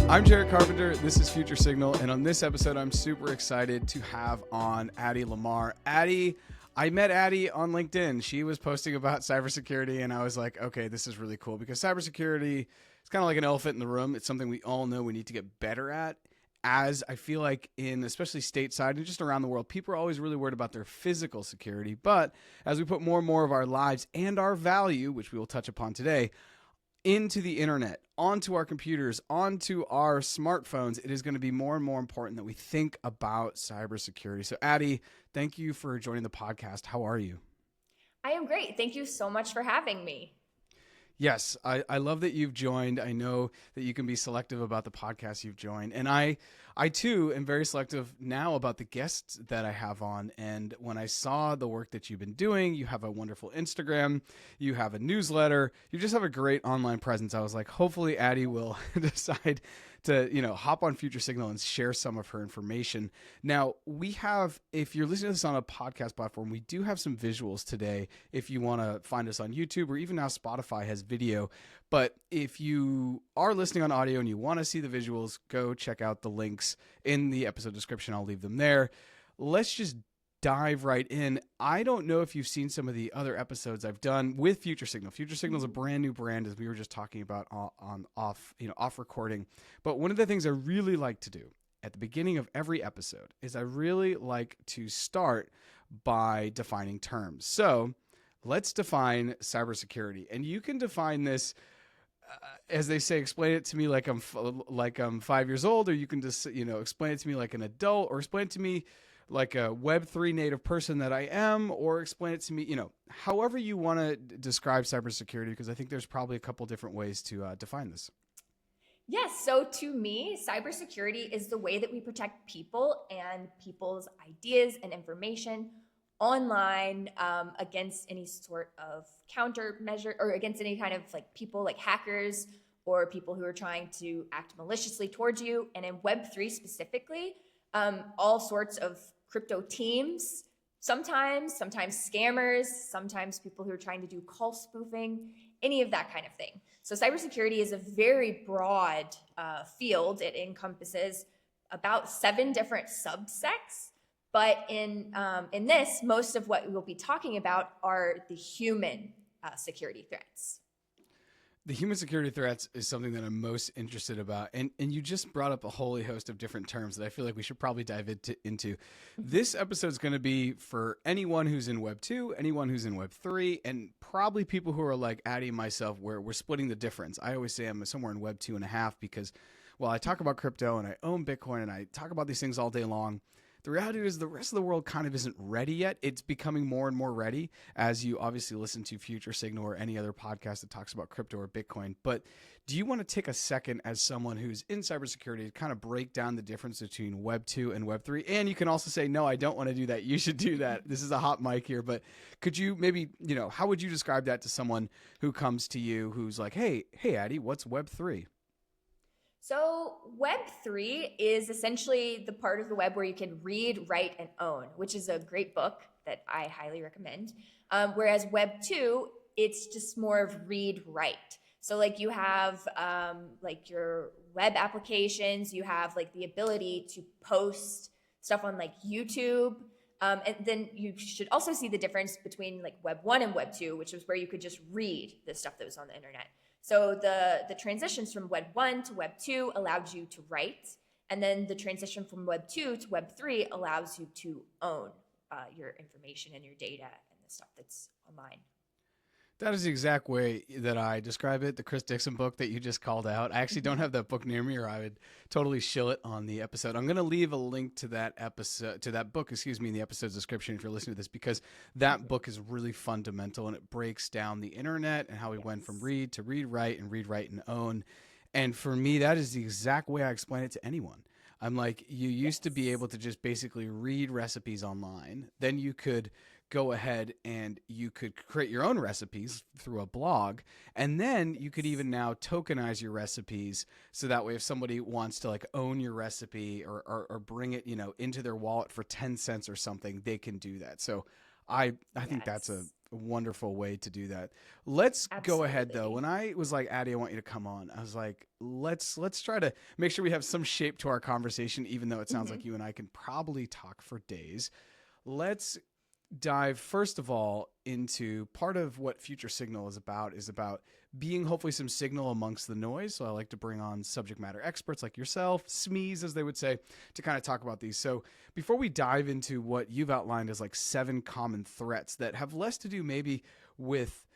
I'm Jarrett Carpenter. This is Future Signal. And on this episode, I'm super excited to have on Addie LaMarr. I met Addie on LinkedIn. She was posting about cybersecurity, and I was like, okay, this is really cool because cybersecurity is kind of like an elephant in the room. It's something we all know we need to get better at. As I feel like in especially stateside and just around the world, people are always really worried about their physical security. But as we put more and more of our lives and our value, which we will touch upon today, into the internet, onto our computers, onto our smartphones, it is going to be more and more important that we think about cybersecurity. So Addie, thank you for joining the podcast. How are you? I am great. Thank you so much for having me. Yes, I love that you've joined. I know that you can be selective about the podcast you've joined. And I too am very selective now about the guests that I have on. And when I saw the work that you've been doing, you have a wonderful Instagram, you have a newsletter, you just have a great online presence. I was like, hopefully Addie will decide to, hop on Future Signal and share some of her information. Now, we have, if you're listening to this on a podcast platform, we do have some visuals today if you want to find us on YouTube, or even now Spotify has video. But if you are listening on audio and you want to see the visuals, go check out the links in the episode description. I'll leave them there. Let's just dive right in. I don't know if you've seen some of the other episodes I've done with Future Signal. Future Signal is a brand new brand, as we were just talking about off recording. But one of the things I really like to do at the beginning of every episode is I really like to start by defining terms. So let's define cybersecurity, and you can define this as they say, explain it to me like I'm 5 years old, or you can just explain it to me like an adult, or explain it to me like a Web3 native person that I am, or explain it to me, however you want to describe cybersecurity, because I think there's probably a couple different ways to define this. Yes. So to me, cybersecurity is the way that we protect people and people's ideas and information online against any sort of countermeasure, or against any kind of people like hackers or people who are trying to act maliciously towards you. And in Web3 specifically, all sorts of crypto teams, sometimes scammers, sometimes people who are trying to do call spoofing, any of that kind of thing. So cybersecurity is a very broad field. It encompasses about 7 different subsects. But in this, most of what we'll be talking about are the human security threats. The human security threats is something that I'm most interested about. And you just brought up a whole host of different terms that I feel like we should probably dive into. This episode is going to be for anyone who's in Web 2, anyone who's in Web 3, and probably people who are like Addie and myself, where we're splitting the difference. I always say I'm somewhere in Web 2.5 because, well, I talk about crypto and I own Bitcoin and I talk about these things all day long. The reality is the rest of the world kind of isn't ready yet. It's becoming more and more ready as you obviously listen to Future Signal or any other podcast that talks about crypto or Bitcoin. But do you want to take a second as someone who's in cybersecurity to kind of break down the difference between Web 2 and Web 3? And you can also say, no, I don't want to do that. You should do that. This is a hot mic here. But could you maybe, how would you describe that to someone who comes to you who's like, hey, Addie, what's Web 3? So Web3 is essentially the part of the web where you can read, write, and own, which is a great book that I highly recommend. Whereas Web 2, it's just more of read, write. So you have your web applications, you have the ability to post stuff on YouTube. And then you should also see the difference between Web 1 and Web 2, which was where you could just read the stuff that was on the internet. So the transitions from Web 1 to Web 2 allowed you to write, and then the transition from Web 2 to Web 3 allows you to own your information and your data and the stuff that's online. That is the exact way that I describe it. The Chris Dixon book that you just called out. I actually don't have that book near me, or I would totally shill it on the episode. I'm going to leave a link to that book, in the episode's description if you're listening to this, because that book is really fundamental and it breaks down the internet and how we went from read to read, write, and read, write, and own. And for me, that is the exact way I explain it to anyone. I'm like, you used to be able to just basically read recipes online. Then you could go ahead and you could create your own recipes through a blog. And then you could even now tokenize your recipes. So that way, if somebody wants to own your recipe or bring it, into their wallet for 10 cents or something, they can do that. So I think that's a wonderful way to do that. Let's go ahead though. When I was like, Addie, I want you to come on, I was like, let's try to make sure we have some shape to our conversation, even though it sounds like you and I can probably talk for days. Let's dive first of all into part of what Future Signal is about being hopefully some signal amongst the noise. So I like to bring on subject matter experts like yourself, SMEs as they would say, to kind of talk about these. So before we dive into what you've outlined as like 7 common threats that have less to do maybe with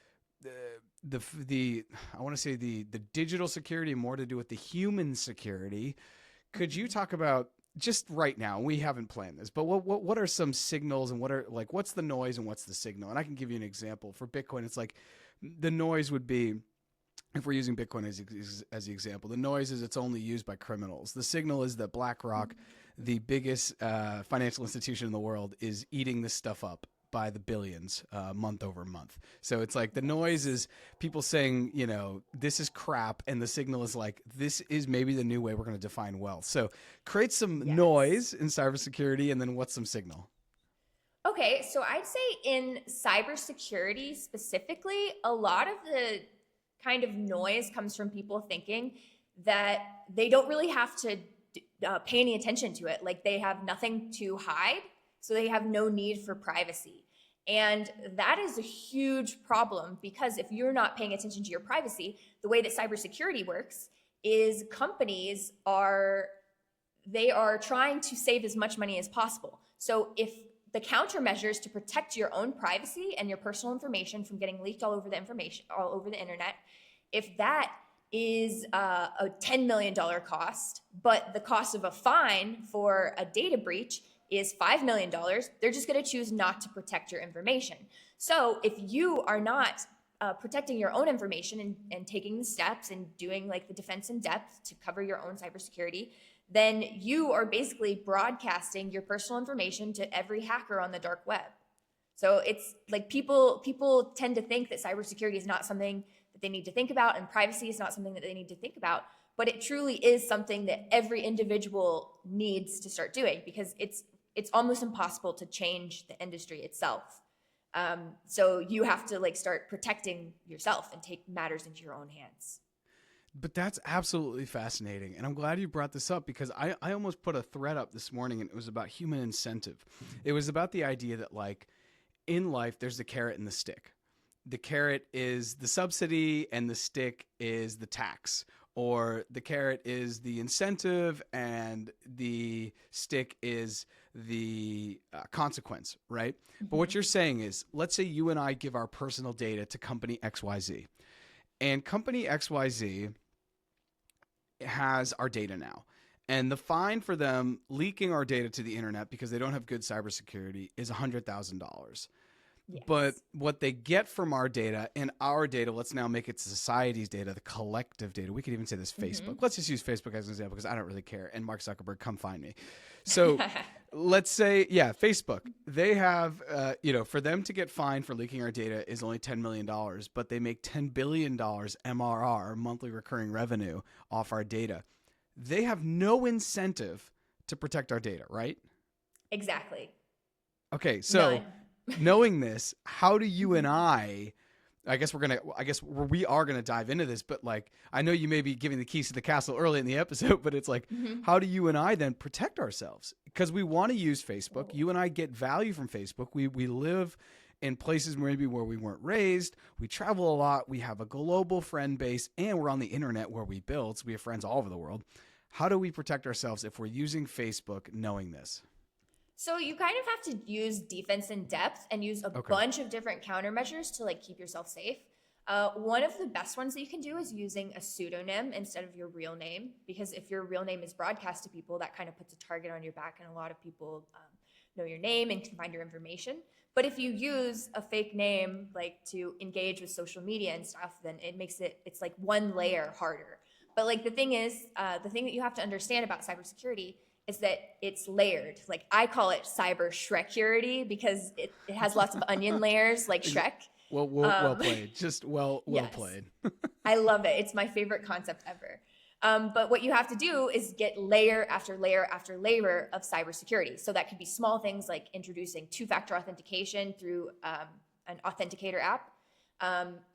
the I want to say the digital security, more to do with the human security, could you talk about just right now? We haven't planned this, but what are some signals and what's the noise and what's the signal? And I can give you an example. For Bitcoin, it's like the noise would be, if we're using Bitcoin as the example, the noise is it's only used by criminals. The signal is that BlackRock, the biggest financial institution in the world, is eating this stuff up by the billions month over month. So it's like the noise is people saying, you know, this is crap. And the signal is like, this is maybe the new way we're going to define wealth. So create some noise in cybersecurity, and then what's some signal? Okay, so I'd say in cybersecurity specifically, a lot of the kind of noise comes from people thinking that they don't really have to pay any attention to it. Like they have nothing to hide, so they have no need for privacy. And that is a huge problem, because if you're not paying attention to your privacy, the way that cybersecurity works is companies are trying to save as much money as possible. So if the countermeasures to protect your own privacy and your personal information from getting leaked all over the internet, if that is a $10 million cost, but the cost of a fine for a data breach is $5 million, they're just going to choose not to protect your information. So if you are not protecting your own information and taking the steps and doing like the defense in depth to cover your own cybersecurity, then you are basically broadcasting your personal information to every hacker on the dark web. So it's like people tend to think that cybersecurity is not something that they need to think about, and privacy is not something that they need to think about, but it truly is something that every individual needs to start doing, because it's almost impossible to change the industry itself. So you have to like start protecting yourself and take matters into your own hands. But that's absolutely fascinating. And I'm glad you brought this up, because I almost put a thread up this morning, and it was about human incentive. It was about the idea that like in life, there's the carrot and the stick. The carrot is the subsidy and the stick is the tax, or the carrot is the incentive and the stick is the consequence, right? Mm-hmm. But what you're saying is, let's say you and I give our personal data to company XYZ, and company XYZ has our data now. And the fine for them leaking our data to the internet because they don't have good cybersecurity is $100,000. Yes. But what they get from our data, and our data, let's now make it society's data, the collective data. We could even say this Facebook. Let's just use Facebook as an example, because I don't really care. And Mark Zuckerberg, come find me. So let's say, Facebook, they have, for them to get fined for leaking our data is only $10 million, but they make $10 billion MRR, monthly recurring revenue, off our data. They have no incentive to protect our data, right? Exactly. Okay, so none. Knowing this, how do you and I guess we are gonna dive into this, but like, I know you may be giving the keys to the castle early in the episode, but it's like, how do you and I then protect ourselves? Because we want to use Facebook. You and I get value from Facebook. We live in places maybe where we weren't raised. We travel a lot. We have a global friend base, and we're on the internet where we build. So we have friends all over the world. How do we protect ourselves if we're using Facebook knowing this? So you kind of have to use defense in depth and use a bunch of different countermeasures to like keep yourself safe. One of the best ones that you can do is using a pseudonym instead of your real name, because if your real name is broadcast to people, that kind of puts a target on your back, and a lot of people know your name and can find your information. But if you use a fake name like to engage with social media and stuff, then it's like one layer harder. But like the thing that you have to understand about cybersecurity is that it's layered. Like I call it cyber Shrekurity, because it has lots of onion layers like Shrek. Well played. Just well yes. played. I love it. It's my favorite concept ever. But what you have to do is get layer after layer after layer of cybersecurity. So that could be small things like introducing two-factor authentication through an authenticator app,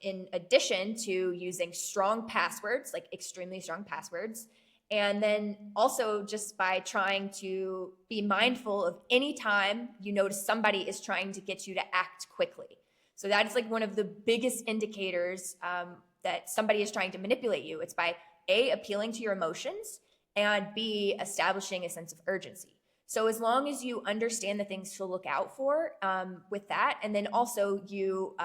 in addition to using strong passwords, like extremely strong passwords. And then also just by trying to be mindful of any time you notice somebody is trying to get you to act quickly. So that is like one of the biggest indicators that somebody is trying to manipulate you. It's by A, appealing to your emotions, and B, establishing a sense of urgency. So as long as you understand the things to look out for with that, and then also you,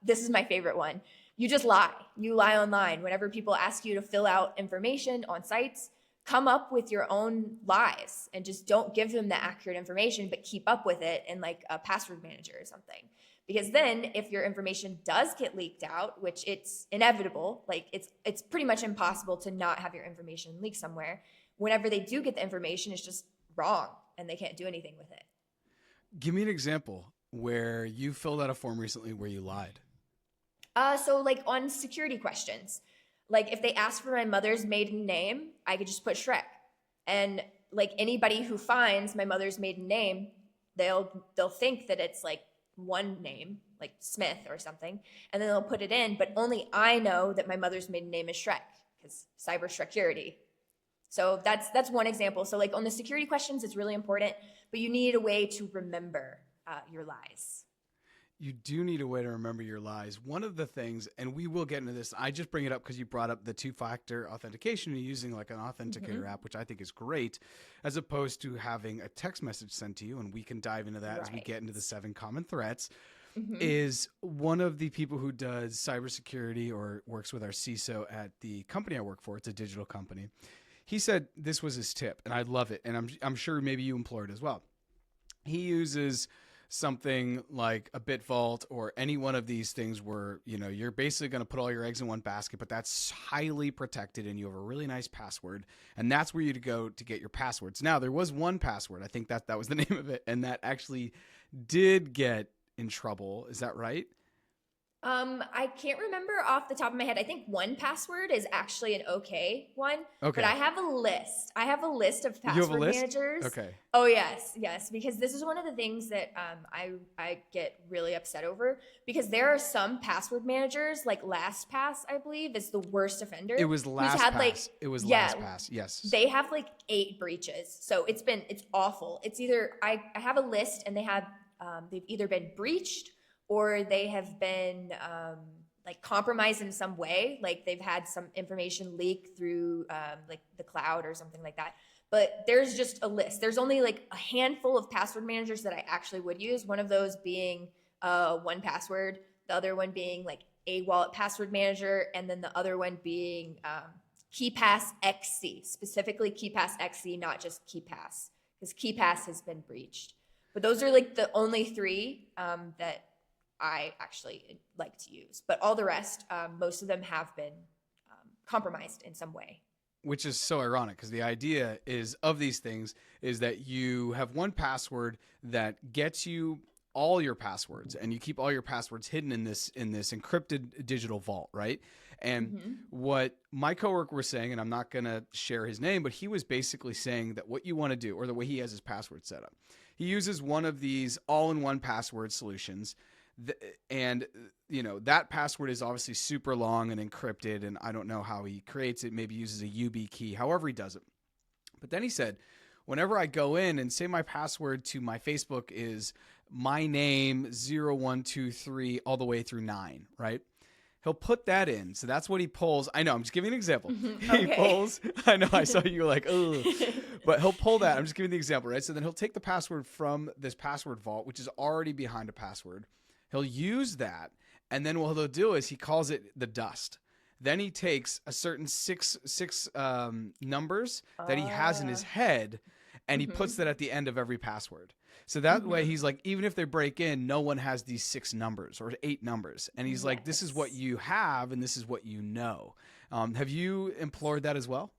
this is my favorite one, you just lie. You lie online. Whenever people ask you to fill out information on sites, come up with your own lies and just don't give them the accurate information, but keep up with it in like a password manager or something. Because then if your information does get leaked out, which it's inevitable, like it's pretty much impossible to not have your information leaked somewhere. Whenever they do get the information, it's just wrong and they can't do anything with it. Give me an example where you filled out a form recently where you lied. So like on security questions, like if they ask for my mother's maiden name, I could just put Shrek. And like anybody who finds my mother's maiden name, they'll think that it's like one name, like Smith or something, and then they'll put it in, but only I know that my mother's maiden name is Shrek, because cybersecurity. So that's one example. So like on the security questions, it's really important, but you need a way to remember your lies. You do need a way to remember your lies. One of the things, and we will get into this, I just bring it up because you brought up the two-factor authentication and using like an authenticator app, which I think is great, as opposed to having a text message sent to you, and we can dive into that as we get into the 7 common threats, is one of the people who does cybersecurity or works with our CISO at the company I work for. It's a digital company. He said this was his tip, and I love it, and I'm sure maybe you employ it as well. He uses something like a BitVault or any one of these things where, you know, you're basically going to put all your eggs in one basket, but that's highly protected and you have a really nice password. And that's where you go to get your passwords. Now, there was one password. I think that was the name of it. And that actually did get in trouble. Is that right? I can't remember off the top of my head. I think 1Password is actually an okay one. Okay. But I have a list. I have a list of password managers. Okay. Oh yes, because this is one of the things that I get really upset over, because there are some password managers, like LastPass, I believe, is the worst offender. It was LastPass. LastPass. Yes. They have like 8 breaches. So it's awful. It's either I have a list and they've either been breached or they have been like compromised in some way, like they've had some information leak through like the cloud or something like that. But there's just a list. There's only like a handful of password managers that I actually would use. One of those being 1Password, the other one being like a wallet password manager, and then the other one being KeePass XC, specifically KeePass XC, not just KeePass, because KeePass has been breached. But those are like the only 3 that I actually like to use. But all the rest, most of them have been compromised in some way. Which is so ironic, because the idea is of these things is that you have one password that gets you all your passwords, and you keep all your passwords hidden in this encrypted digital vault, right? And what my coworker was saying, and I'm not going to share his name, but he was basically saying that what you want to do, or the way he has his password set up, he uses one of these all-in-one password solutions. And, you know, that password is obviously super long and encrypted, and I don't know how he creates it. Maybe uses a UB key, however he does it. But then he said, whenever I go in and say my password to my Facebook is my name 0123 all the way through 9, right? He'll put that in. So that's what he pulls. I know, I'm just giving an example. Okay. He pulls, I know, I saw you were like, ugh. But he'll pull that. I'm just giving the example, right? So then he'll take the password from this password vault, which is already behind a password. He'll use that, and then what he'll do is he calls it the dust. Then he takes a certain six numbers that he has in his head, and he puts that at the end of every password. So that way he's like, even if they break in, no one has these 6 numbers or 8 numbers. And he's like, this is what you have, and this is what you know. Have you employed that as well?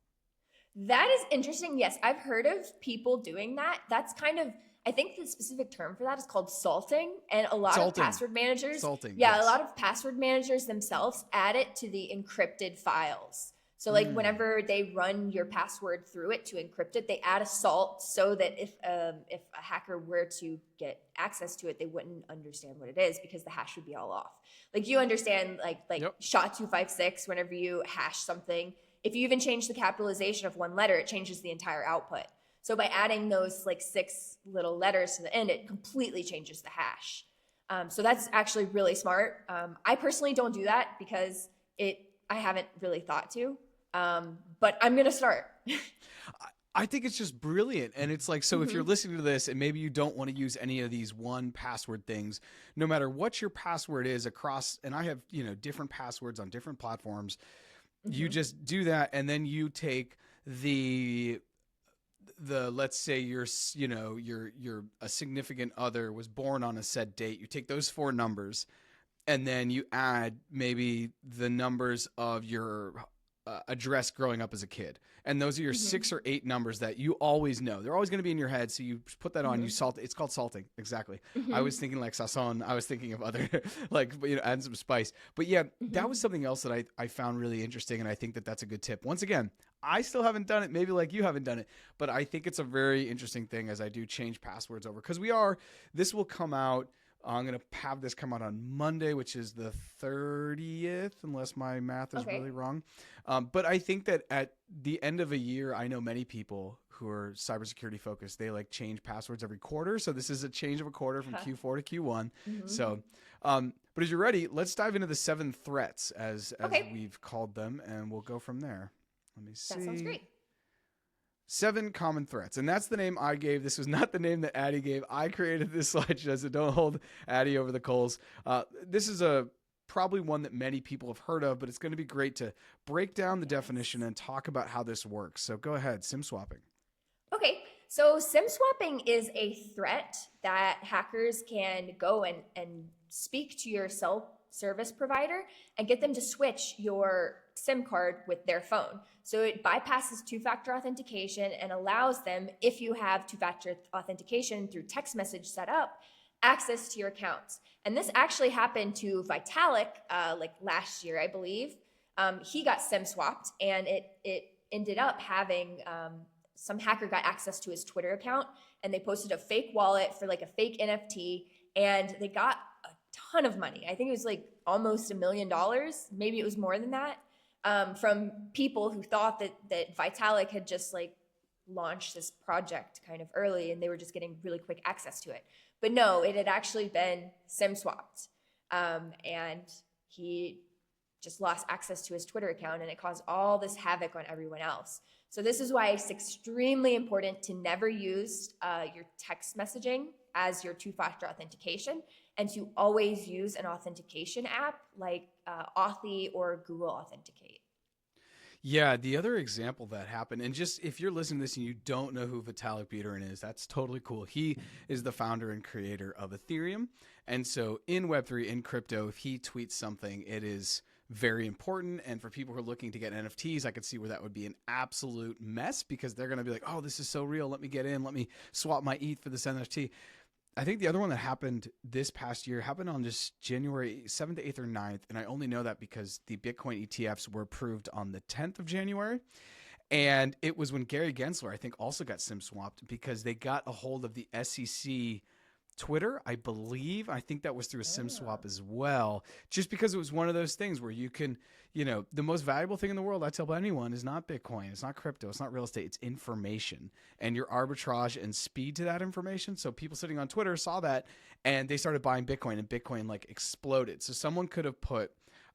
That is interesting. Yes, I've heard of people doing that. That's kind of, I think the specific term for that is called salting, and a lot of password managers, a lot of password managers themselves add it to the encrypted files. So like whenever they run your password through it to encrypt it, they add a salt so that if a hacker were to get access to it, they wouldn't understand what it is because the hash would be all off. Like you understand like Yep. SHA-256, whenever you hash something, if you even change the capitalization of one letter, it changes the entire output. So by adding those like 6 little letters to the end, it completely changes the hash. So that's actually really smart. I personally don't do that because I haven't really thought to. But I'm going to start. I think it's just brilliant. And it's like, so if you're listening to this and maybe you don't want to use any of these one password things, no matter what your password is across, and I have, different passwords on different platforms, you just do that. And then you take the let's say you're a significant other was born on a said date. You take those 4 numbers and then you add maybe the numbers of your address growing up as a kid, and those are your 6 or 8 numbers that you always know. They're always going to be in your head, so you put that on. You salt. It's called salting. Exactly. I was thinking like sazon. I was thinking of other like add some spice. But yeah, that was something else that I found really interesting, and I think that that's a good tip. Once again, I still haven't done it. Maybe like you haven't done it, but I think it's a very interesting thing as I do change passwords over, because this will come out. I'm going to have this come out on Monday, which is the 30th, unless my math is really wrong. But I think that at the end of a year, I know many people who are cybersecurity focused, they like change passwords every quarter. So this is a change of a quarter from Q4 to Q1. So, but as you're ready, let's dive into the 7 threats as we've called them, and we'll go from there. Let me see. That sounds great. 7 common threats. And that's the name I gave. This was not the name that Addie gave. I created this slideshow, so don't hold Addie over the coals. This is probably one that many people have heard of, but it's going to be great to break down the definition and talk about how this works. So go ahead, SIM swapping. Okay, so SIM swapping is a threat that hackers can go and speak to your cell service provider and get them to switch your SIM card with their phone. So it bypasses 2-factor authentication and allows them, if you have 2-factor authentication through text message set up, access to your accounts. And this actually happened to Vitalik like last year, I believe. He got SIM swapped, and it ended up having some hacker got access to his Twitter account, and they posted a fake wallet for like a fake NFT, and they got a ton of money. I think it was like almost $1 million. Maybe it was more than that. From people who thought that Vitalik had just like launched this project kind of early and they were just getting really quick access to it. But no, it had actually been SIM swapped. And he just lost access to his Twitter account, and it caused all this havoc on everyone else. So this is why it's extremely important to never use your text messaging as your 2-factor authentication, and to always use an authentication app like Authy or Google Authenticate. Yeah, the other example that happened, and just if you're listening to this and you don't know who Vitalik Buterin is, that's totally cool. He is the founder and creator of Ethereum. And so in Web3, in crypto, if he tweets something, it is very important. And for people who are looking to get NFTs, I could see where that would be an absolute mess, because they're going to be like, oh, this is so real. Let me get in. Let me swap my ETH for this NFT. I think the other one that happened this past year happened on just January 7th, 8th, or 9th. And I only know that because the Bitcoin ETFs were approved on the 10th of January. And it was when Gary Gensler, I think, also got SIM swapped because they got a hold of the SEC Twitter, I believe. I think that was through a SIM swap as well, just because it was one of those things where you can, the most valuable thing in the world, I tell anyone, is not Bitcoin, it's not crypto, it's not real estate, it's information and your arbitrage and speed to that information. So people sitting on Twitter saw that and they started buying Bitcoin, and Bitcoin like exploded. So someone could have put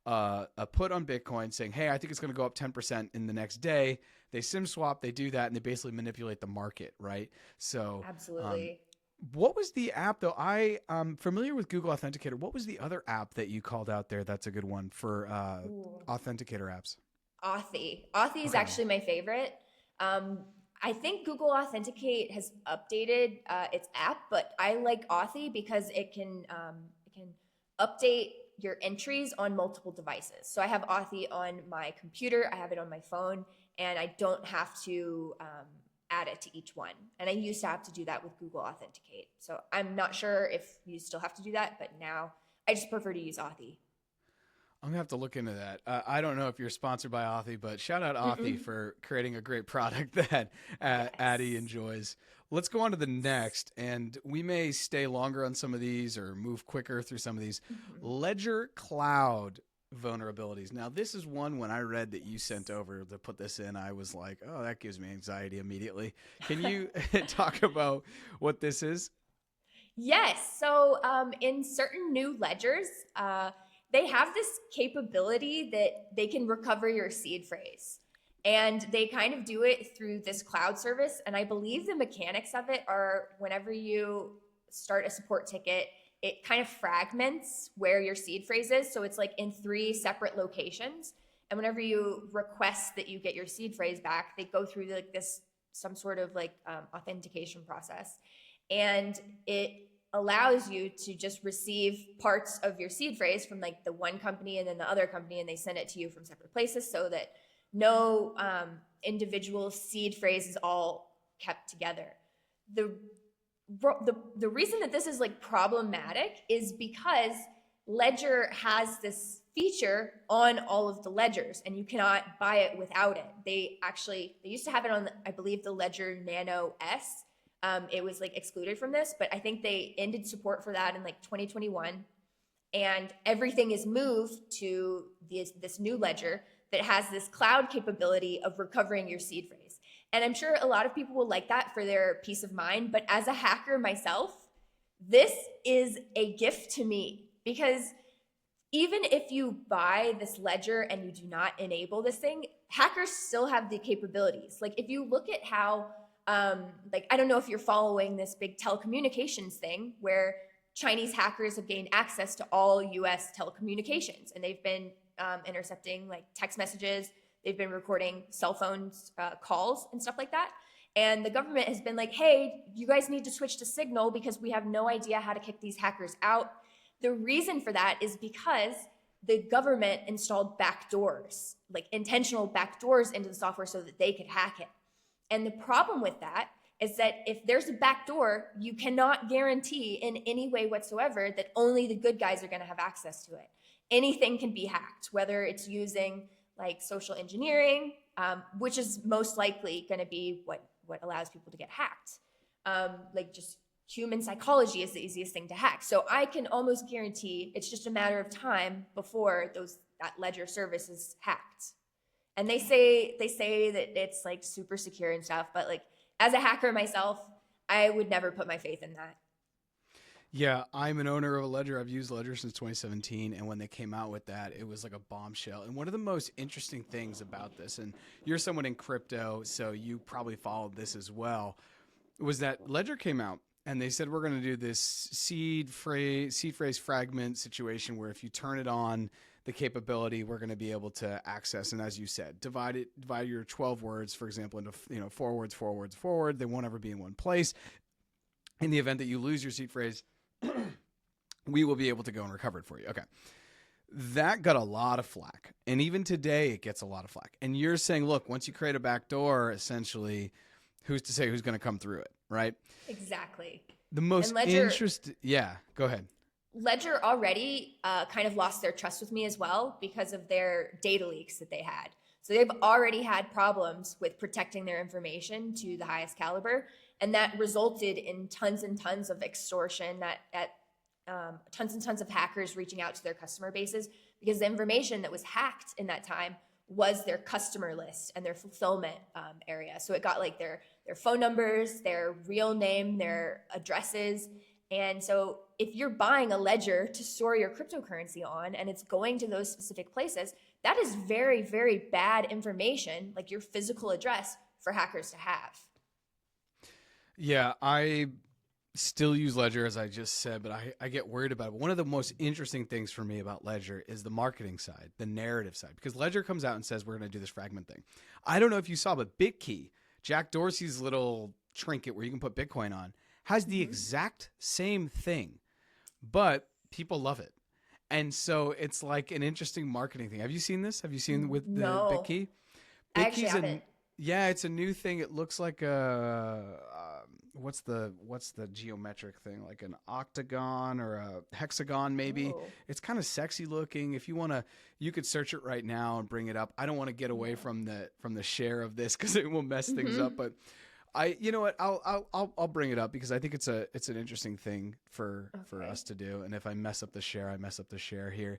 a put on Bitcoin saying, hey, I think it's going to go up 10% in the next day. They SIM swap, they do that, and they basically manipulate the market, right? So absolutely. What was the app, though? I'm familiar with Google Authenticator. What was the other app that you called out there that's a good one for Authenticator apps? Authy. Authy is actually my favorite. I think Google Authenticate has updated its app, but I like Authy because it can update your entries on multiple devices. So I have Authy on my computer, I have it on my phone, and I don't have to add it to each one. And I used to have to do that with Google Authenticate. So I'm not sure if you still have to do that, but now I just prefer to use Authy. I'm gonna have to look into that. I don't know if you're sponsored by Authy, but shout out Authy for creating a great product that Addie enjoys. Let's go on to the next, and we may stay longer on some of these or move quicker through some of these. Ledger Cloud vulnerabilities. Now, this is one when I read that you sent over to put this in, I was like, oh, that gives me anxiety immediately. Can you talk about what this is? Yes. So in certain new ledgers, they have this capability that they can recover your seed phrase. And they kind of do it through this cloud service. And I believe the mechanics of it are whenever you start a support ticket, it kind of fragments where your seed phrase is. So it's like in 3 separate locations. And whenever you request that you get your seed phrase back, they go through like this, some sort of like authentication process. And it allows you to just receive parts of your seed phrase from like the one company and then the other company, and they send it to you from separate places so that no individual seed phrase is all kept together. The reason that this is like problematic is because Ledger has this feature on all of the ledgers and you cannot buy it without it. They used to have it on, I believe, the Ledger Nano S. It was like excluded from this, but I think they ended support for that in like 2021. And everything is moved to this new ledger that has this cloud capability of recovering your seed phrase. And I'm sure a lot of people will like that for their peace of mind. But as a hacker myself, this is a gift to me, because even if you buy this ledger and you do not enable this thing, hackers still have the capabilities. Like if you look at how like, I don't know if you're following this big telecommunications thing where Chinese hackers have gained access to all US telecommunications, and they've been intercepting like text messages. They've been recording cell phones calls and stuff like that. And the government has been like, hey, you guys need to switch to Signal because we have no idea how to kick these hackers out. The reason for that is because the government installed backdoors, like intentional backdoors into the software so that they could hack it. And the problem with that is that if there's a backdoor, you cannot guarantee in any way whatsoever that only the good guys are going to have access to it. Anything can be hacked, whether it's using like social engineering, which is most likely going to be what allows people to get hacked. Like just human psychology is the easiest thing to hack. So I can almost guarantee it's just a matter of time before that ledger service is hacked. And they say that it's like super secure and stuff, but like as a hacker myself, I would never put my faith in that. Yeah, I'm an owner of a ledger. I've used Ledger since 2017, and when they came out with that, it was like a bombshell. And one of the most interesting things about this, and you're someone in crypto, so you probably followed this as well, was that Ledger came out and they said we're going to do this seed phrase fragment situation where if you turn it on, the capability we're going to be able to access, and as you said, divide your 12 words, for example, into 4 words, 4 words, forward. They won't ever be in one place. In the event that you lose your seed phrase, we will be able to go and recover it for you. Okay. That got a lot of flack. And even today, it gets a lot of flack. And you're saying, look, once you create a backdoor, essentially, who's to say who's going to come through it, right? Exactly. The most interesting... Yeah, go ahead. Ledger already kind of lost their trust with me as well because of their data leaks that they had. So they've already had problems with protecting their information to the highest caliber. And that resulted in tons and tons of extortion, tons and tons of hackers reaching out to their customer bases, because the information that was hacked in that time was their customer list and their fulfillment area. So it got like their phone numbers, their real name, their addresses. And so if you're buying a ledger to store your cryptocurrency on and it's going to those specific places, that is very, very bad information, like your physical address, for hackers to have. Yeah, I still use Ledger, as I just said, but I get worried about it. But one of the most interesting things for me about Ledger is the marketing side, the narrative side, because Ledger comes out and says, we're going to do this fragment thing. I don't know if you saw, but BitKey, Jack Dorsey's little trinket where you can put Bitcoin on, has the exact same thing, but people love it. And so it's like an interesting marketing thing. Have you seen this? Have you seen with the BitKey? I actually haven't. Yeah, it's a new thing. It looks like what's the geometric thing, like an octagon or a hexagon maybe. Oh. It's kind of sexy looking. If you want to, you could search it right now and bring it up. I don't want to get away from the share of this because it will mess things up, but you know what, I'll bring it up because I think it's an interesting thing for us to do. And if I mess up the share, I mess up the share here.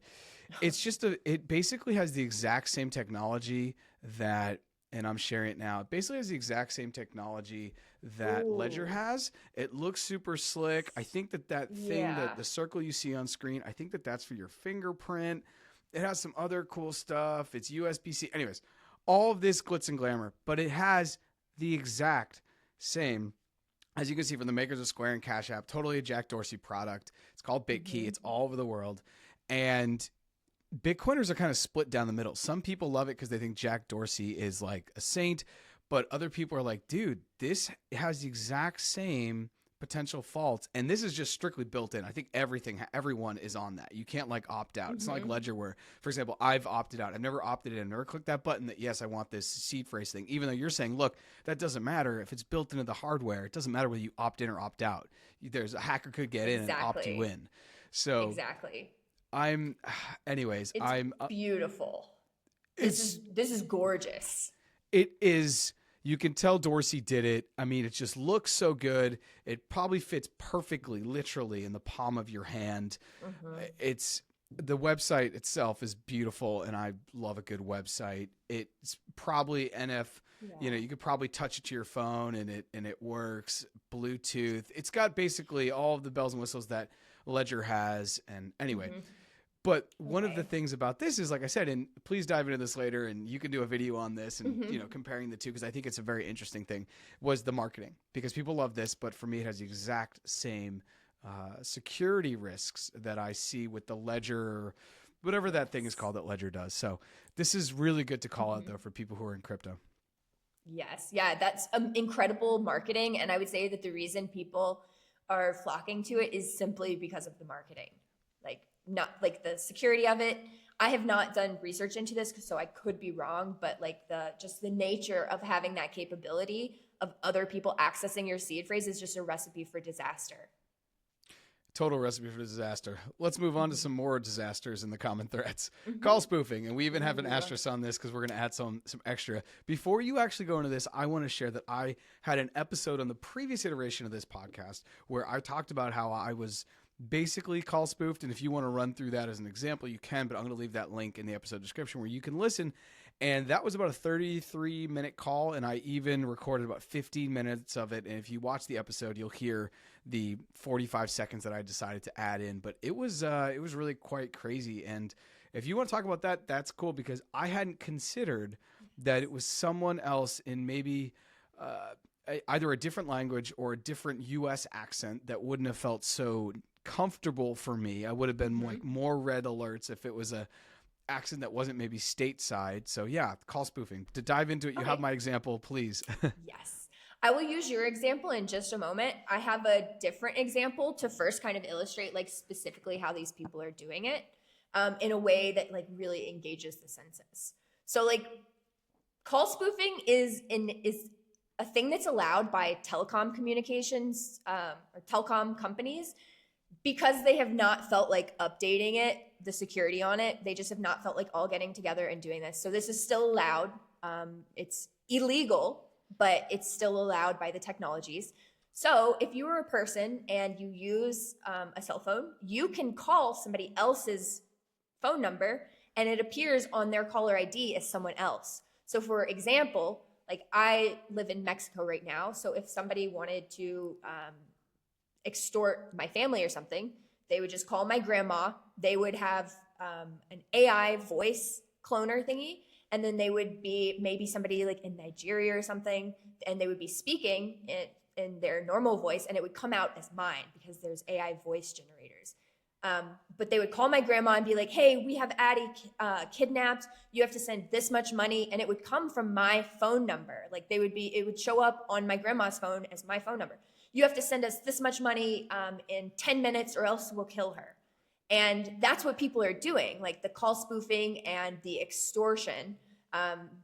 It's just it basically has the exact same technology that, and I'm sharing it now. It basically has the exact same technology that Ledger has. It looks super slick. I think that thing, that the circle you see on screen, I think that's for your fingerprint. It has some other cool stuff. It's USB-C. Anyways, all of this glitz and glamour, but it has the exact same, as you can see from the makers of Square and Cash App, totally a Jack Dorsey product. It's called BitKey. It's all over the world. And Bitcoiners are kind of split down the middle. Some people love it because they think Jack Dorsey is like a saint, but other people are like, dude, this has the exact same potential faults, and this is just strictly built in. I think everyone is on that. You can't like opt out. It's not like Ledger where, for example, I've opted out. I've never opted in. I've never clicked that button that, yes, I want this seed phrase thing, even though you're saying, look, that doesn't matter. If it's built into the hardware, it doesn't matter whether you opt in or opt out. There's a hacker could get in and opt you in. So anyways, it's beautiful. This is gorgeous. It is. You can tell Dorsey did it. I mean, it just looks so good. It probably fits perfectly, literally, in the palm of your hand. It's the website itself is beautiful, and I love a good website. It's probably you could probably touch it to your phone, and it works. Bluetooth. It's got basically all of the bells and whistles that Ledger has. And anyway. But one of the things about this is, like I said, and please dive into this later, and you can do a video on this and, comparing the two, because I think it's a very interesting thing, was the marketing. Because people love this, but for me, it has the exact same security risks that I see with the Ledger, whatever that thing is called that Ledger does. So this is really good to call out, though, for people who are in crypto. Yes. Yeah, that's incredible marketing. And I would say that the reason people are flocking to it is simply because of the marketing. Not like the security of it. I have not done research into this, so I could be wrong, but like just the nature of having that capability of other people accessing your seed phrase is just a recipe for disaster. Total recipe for disaster. Let's move on to some more disasters in the common threads. Call spoofing, and we even have an asterisk on this because we're going to add some extra. Before you actually go into this, I want to share that I had an episode on the previous iteration of this podcast where I talked about how I was basically call spoofed. And if you want to run through that as an example, you can, but I'm going to leave that link in the episode description where you can listen. And that was about a 33-minute call, and I even recorded about 15 minutes of it. And if you watch the episode, you'll hear the 45 seconds that I decided to add in. But it was really quite crazy. And if you want to talk about that, that's cool, because I hadn't considered that it was someone else in maybe either a different language or a different U.S. accent that wouldn't have felt so comfortable for me. I would have been like more red alerts if it was a accent that wasn't maybe stateside. So yeah, call spoofing. To dive into it, you have my example, please. Yes. I will use your example in just a moment. I have a different example to first kind of illustrate like specifically how these people are doing it in a way that like really engages the senses. So like call spoofing is a thing that's allowed by telecom communications or telecom companies, because they have not felt like updating it, the security on it. They just have not felt like all getting together and doing this. So this is still allowed. It's illegal, but it's still allowed by the technologies. So if you are a person and you use a cell phone, you can call somebody else's phone number and it appears on their caller ID as someone else. So for example, like I live in Mexico right now. So if somebody wanted to extort my family or something, they would just call my grandma. They would have an AI voice cloner thingy, and then they would be maybe somebody like in Nigeria or something, and they would be speaking in their normal voice, and it would come out as mine because there's AI voice generators. But they would call my grandma and be like, hey, we have Addie kidnapped. You have to send this much money. And it would come from my phone number. Like it would show up on my grandma's phone as my phone number. You have to send us this much money in 10 minutes or else we'll kill her. And that's what people are doing, like the call spoofing and the extortion.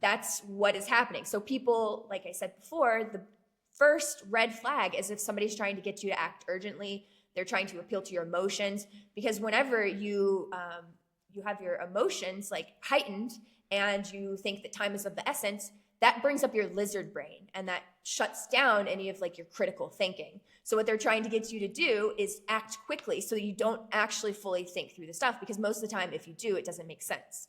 That's what is happening. So people, like I said before, the first red flag is if somebody's trying to get you to act urgently. They're trying to appeal to your emotions, because whenever you have your emotions like heightened and you think that time is of the essence, that brings up your lizard brain and that shuts down any of like your critical thinking. So what they're trying to get you to do is act quickly so you don't actually fully think through the stuff, because most of the time if you do, it doesn't make sense.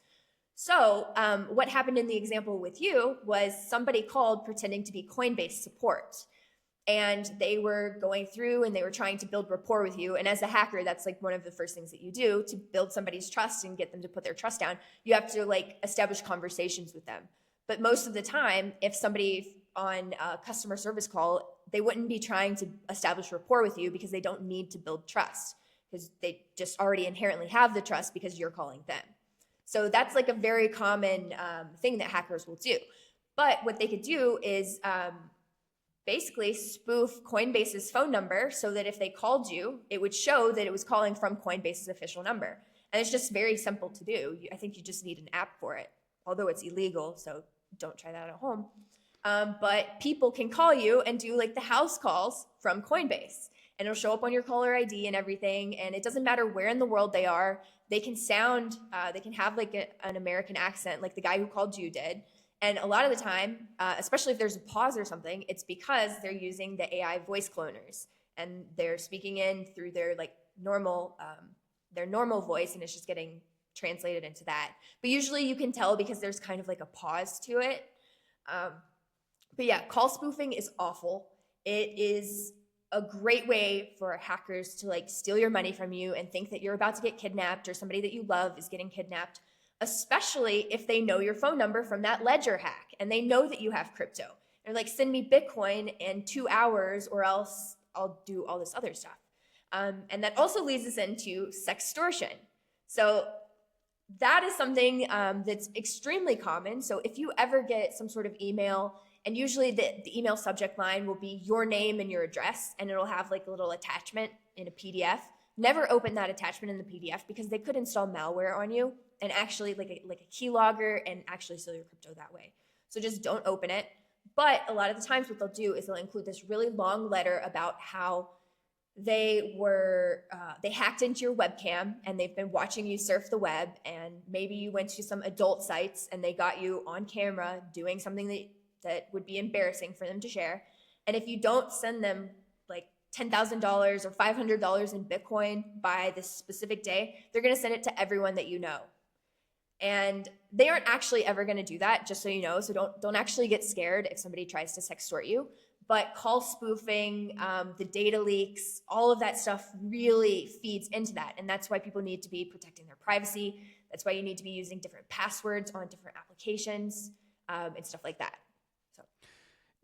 So what happened in the example with you was somebody called pretending to be Coinbase support. And they were going through and they were trying to build rapport with you. And as a hacker, that's like one of the first things that you do to build somebody's trust and get them to put their trust down. You have to like establish conversations with them. But most of the time, if somebody on a customer service call, they wouldn't be trying to establish rapport with you because they don't need to build trust, because they just already inherently have the trust because you're calling them. So that's like a very common thing that hackers will do. But what they could do is basically spoof Coinbase's phone number so that if they called you, it would show that it was calling from Coinbase's official number. And it's just very simple to do. I think you just need an app for it, although it's illegal, so don't try that at home. But people can call you and do like the house calls from Coinbase, and it'll show up on your caller ID and everything. And it doesn't matter where in the world they are. They can sound, they can have like an American accent, like the guy who called you did. And a lot of the time, especially if there's a pause or something, it's because they're using the AI voice cloners and they're speaking in through their like normal voice, and it's just getting translated into that. But usually you can tell because there's kind of like a pause to it. But yeah, call spoofing is awful. It is a great way for hackers to like steal your money from you and think that you're about to get kidnapped or somebody that you love is getting kidnapped, especially if they know your phone number from that ledger hack and they know that you have crypto. They're like, send me Bitcoin in 2 hours or else I'll do all this other stuff. And that also leads us into sextortion. So that is something that's extremely common. So if you ever get some sort of email, and usually the email subject line will be your name and your address, and it'll have like a little attachment in a PDF. Never open that attachment in the PDF because they could install malware on you and actually like a keylogger and actually steal your crypto that way. So just don't open it. But a lot of the times what they'll do is they'll include this really long letter about how they hacked into your webcam and they've been watching you surf the web, and maybe you went to some adult sites and they got you on camera doing something that would be embarrassing for them to share. And if you don't send them like $10,000 or $500 in Bitcoin by this specific day, they're going to send it to everyone that you know. And they aren't actually ever going to do that, just so you know. So don't actually get scared if somebody tries to sextort you. But call spoofing, the data leaks, all of that stuff really feeds into that. And that's why people need to be protecting their privacy. That's why you need to be using different passwords on different applications and stuff like that.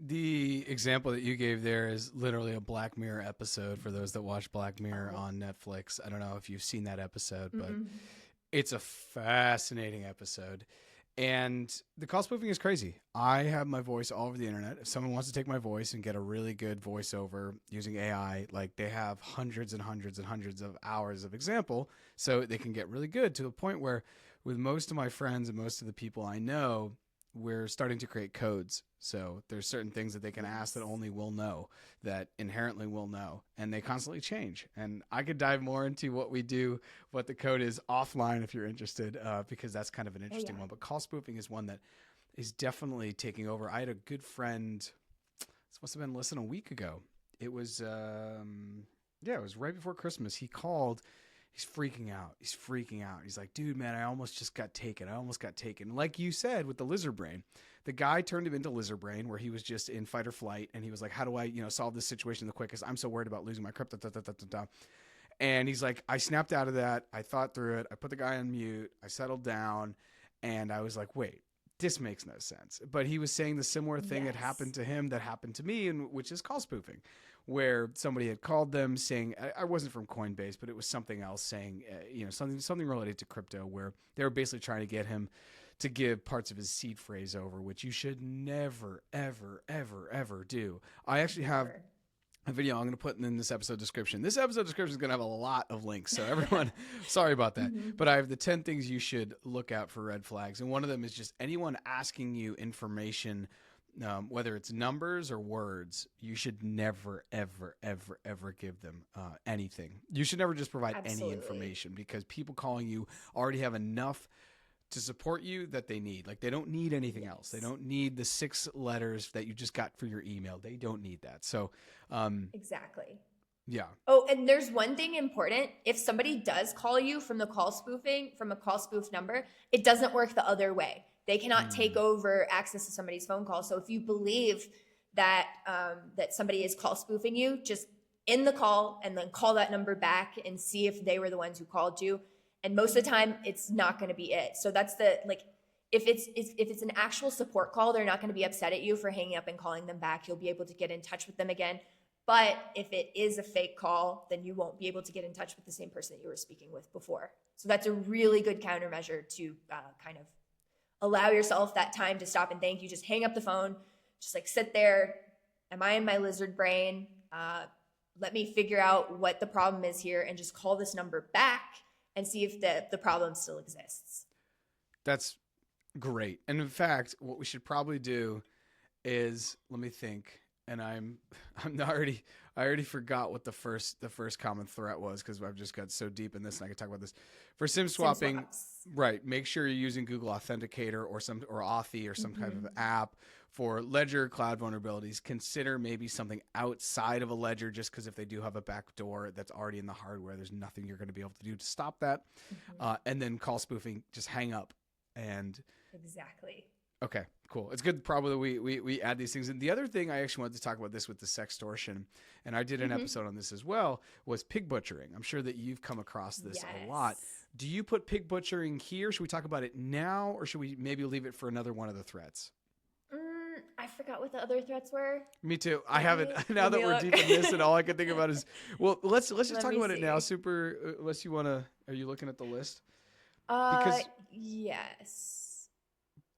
The example that you gave there is literally a Black Mirror episode for those that watch Black Mirror on Netflix. I don't know if you've seen that episode, but it's a fascinating episode. And the call spoofing is crazy. I have my voice all over the internet. If someone wants to take my voice and get a really good voiceover using AI, like they have hundreds and hundreds and hundreds of hours of example, so they can get really good to the point where with most of my friends and most of the people I know, we're starting to create codes. So there's certain things that they can ask that only we'll know, that inherently we'll know, and they constantly change. And I could dive more into what we do, what the code is offline if you're interested, because that's kind of an interesting one. But call spoofing is one that is definitely taking over. I had a good friend, this must have been less than a week ago. It was, it was right before Christmas. He called. He's freaking out. He's like, dude, man, I almost just got taken. Like you said, with the lizard brain, the guy turned him into lizard brain where he was just in fight or flight. And he was like, how do I, solve this situation the quickest? I'm so worried about losing my crypto. And he's like, I snapped out of that. I thought through it. I put the guy on mute. I settled down. And I was like, wait, this makes no sense. But he was saying the similar thing that happened to him that happened to me, and which is call spoofing, where somebody had called them saying, I wasn't from Coinbase, but it was something else saying, something related to crypto, where they were basically trying to get him to give parts of his seed phrase over, which you should never, ever, ever, ever do. I actually have a video I'm going to put in this episode description. This episode description is going to have a lot of links. So everyone, sorry about that. But I have the 10 things you should look out for red flags. And one of them is just anyone asking you information whether it's numbers or words, you should never, ever, ever, ever give them anything. You should never just provide any information, because people calling you already have enough to support you that they need. Like, they don't need anything else. They don't need the 6 letters that you just got for your email. They don't need that. So exactly. Yeah. Oh, and there's one thing important. If somebody does call you from a call spoof number, it doesn't work the other way. They cannot take over access to somebody's phone call. So if you believe that that somebody is call spoofing you, just end the call and then call that number back and see if they were the ones who called you. And most of the time, it's not going to be it. So that's if it's an actual support call, they're not going to be upset at you for hanging up and calling them back. You'll be able to get in touch with them again. But if it is a fake call, then you won't be able to get in touch with the same person that you were speaking with before. So that's a really good countermeasure to kind of allow yourself that time to stop and think. You just hang up the phone, just like sit there. Am I in my lizard brain? Let me figure out what the problem is here and just call this number back and see if the problem still exists. That's great. And in fact, what we should probably do is, let me think. And I already forgot what the first common threat was, because I've just got so deep in this, and I can talk about this. For SIM swapping, right? Make sure you're using Google Authenticator or Authy or some kind of app. For Ledger cloud vulnerabilities, consider maybe something outside of a Ledger, just because if they do have a backdoor that's already in the hardware, there's nothing you're going to be able to do to stop that. And then call spoofing, just hang up and exactly. Okay, cool. It's good probably we add these things. And the other thing, I actually wanted to talk about this with the sextortion, and I did an episode on this as well, was pig butchering. I'm sure that you've come across this a lot. Do you put pig butchering here? Should we talk about it now, or should we maybe leave it for another one of the threats? I forgot what the other threats were. Me too. I haven't. Now that we're deep in this, and all I can think about is, well, let's just talk about it now. Super. Unless you want to, are you looking at the list? Because yes.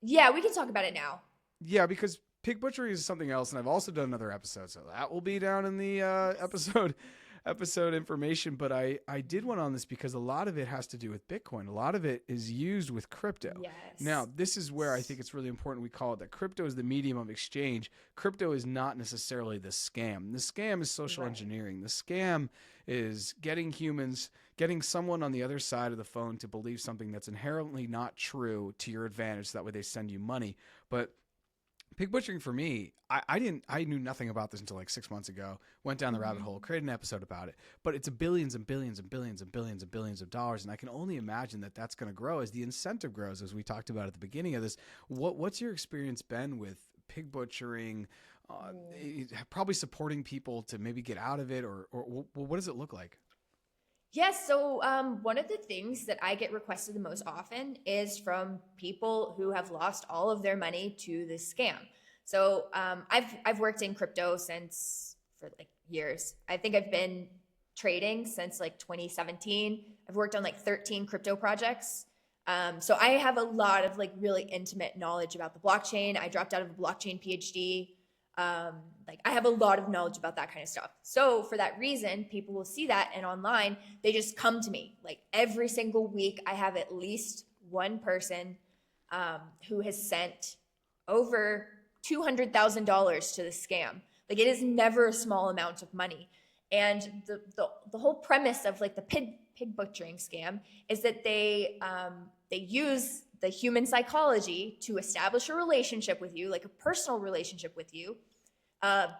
Yeah, we can talk about it now. Yeah, because pig butchery is something else, and I've also done another episode, so that will be down in the episode information. But I did one on this because a lot of it has to do with Bitcoin. A lot of it is used with crypto. Yes. Now, this is where I think it's really important we call it that crypto is the medium of exchange. Crypto is not necessarily the scam. The scam is social engineering. The scam is getting someone on the other side of the phone to believe something that's inherently not true to your advantage, so that way they send you money. But pig butchering, for me, I knew nothing about this until like 6 months ago. Went down the rabbit hole, created an episode about it. But it's billions and billions and billions and billions and billions of dollars, and I can only imagine that that's going to grow as the incentive grows, as we talked about at the beginning of this. What's your experience been with pig butchering? Probably supporting people to maybe get out of it, or what does it look like? Yes. So one of the things that I get requested the most often is from people who have lost all of their money to this scam. So I've worked in crypto for like years. I think I've been trading since like 2017. I've worked on like 13 crypto projects. So I have a lot of like really intimate knowledge about the blockchain. I dropped out of a blockchain PhD. I have a lot of knowledge about that kind of stuff. So for that reason, people will see that, and online, they just come to me. Like every single week, I have at least one person who has sent over $200,000 to the scam. Like, it is never a small amount of money. And the whole premise of like the pig butchering scam is that they use the human psychology to establish a relationship with you, like a personal relationship with you,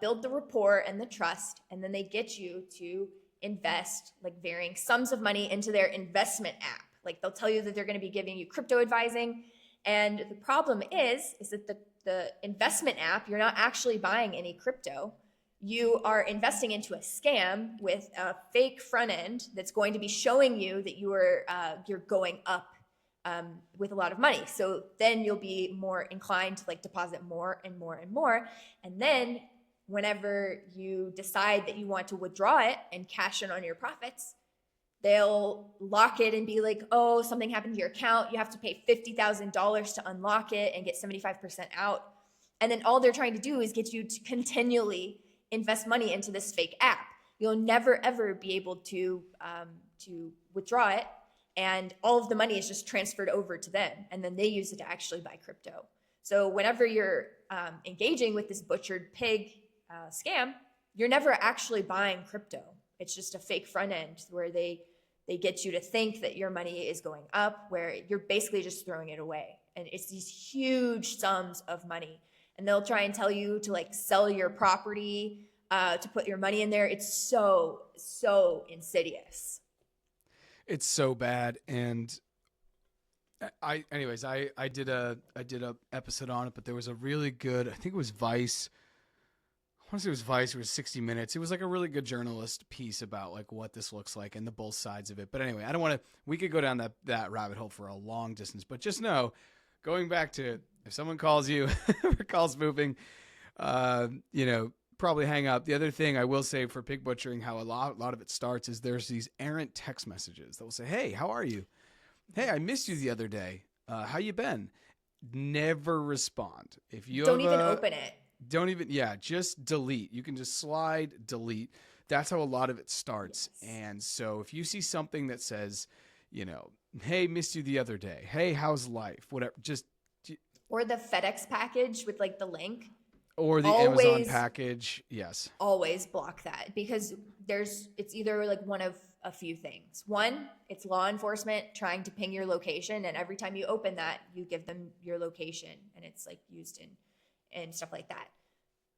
build the rapport and the trust, and then they get you to invest like varying sums of money into their investment app. Like, they'll tell you that they're going to be giving you crypto advising, and the problem is that the investment app, you're not actually buying any crypto. You are investing into a scam with a fake front end that's going to be showing you that you're going up with a lot of money. So then you'll be more inclined to like deposit more and more and more. And then whenever you decide that you want to withdraw it and cash in on your profits, they'll lock it and be like, oh, something happened to your account. You have to pay $50,000 to unlock it and get 75% out. And then all they're trying to do is get you to continually invest money into this fake app. You'll never, ever be able to withdraw it. And all of the money is just transferred over to them. And then they use it to actually buy crypto. So whenever you're engaging with this butchered pig scam, you're never actually buying crypto. It's just a fake front end where they get you to think that your money is going up, where you're basically just throwing it away. And it's these huge sums of money. And they'll try and tell you to like sell your property to put your money in there. It's so, so insidious. It's so bad. And I did a episode on it, but there was a really good, I think it was Vice. I want to say it was Vice. It was 60 Minutes. It was like a really good journalist piece about like what this looks like and the both sides of it. But anyway, I don't want to, we could go down that rabbit hole for a long distance, but just know, going back to if someone calls you or calls spoofing, probably hang up. The other thing I will say for pig butchering, how a lot of it starts is there's these errant text messages that will say, "Hey, how are you? Hey, I missed you the other day. How you been?" Never respond. If you don't even open it. Don't even, just delete. You can just slide, delete. That's how a lot of it starts. Yes. And so if you see something that says, "Hey, missed you the other day. Hey, how's life?" Whatever, just. Or the FedEx package with like the link. Or the Amazon package. Yes. Always block that, because it's either like one of a few things. One, it's law enforcement trying to ping your location. And every time you open that, you give them your location and it's like used and stuff like that.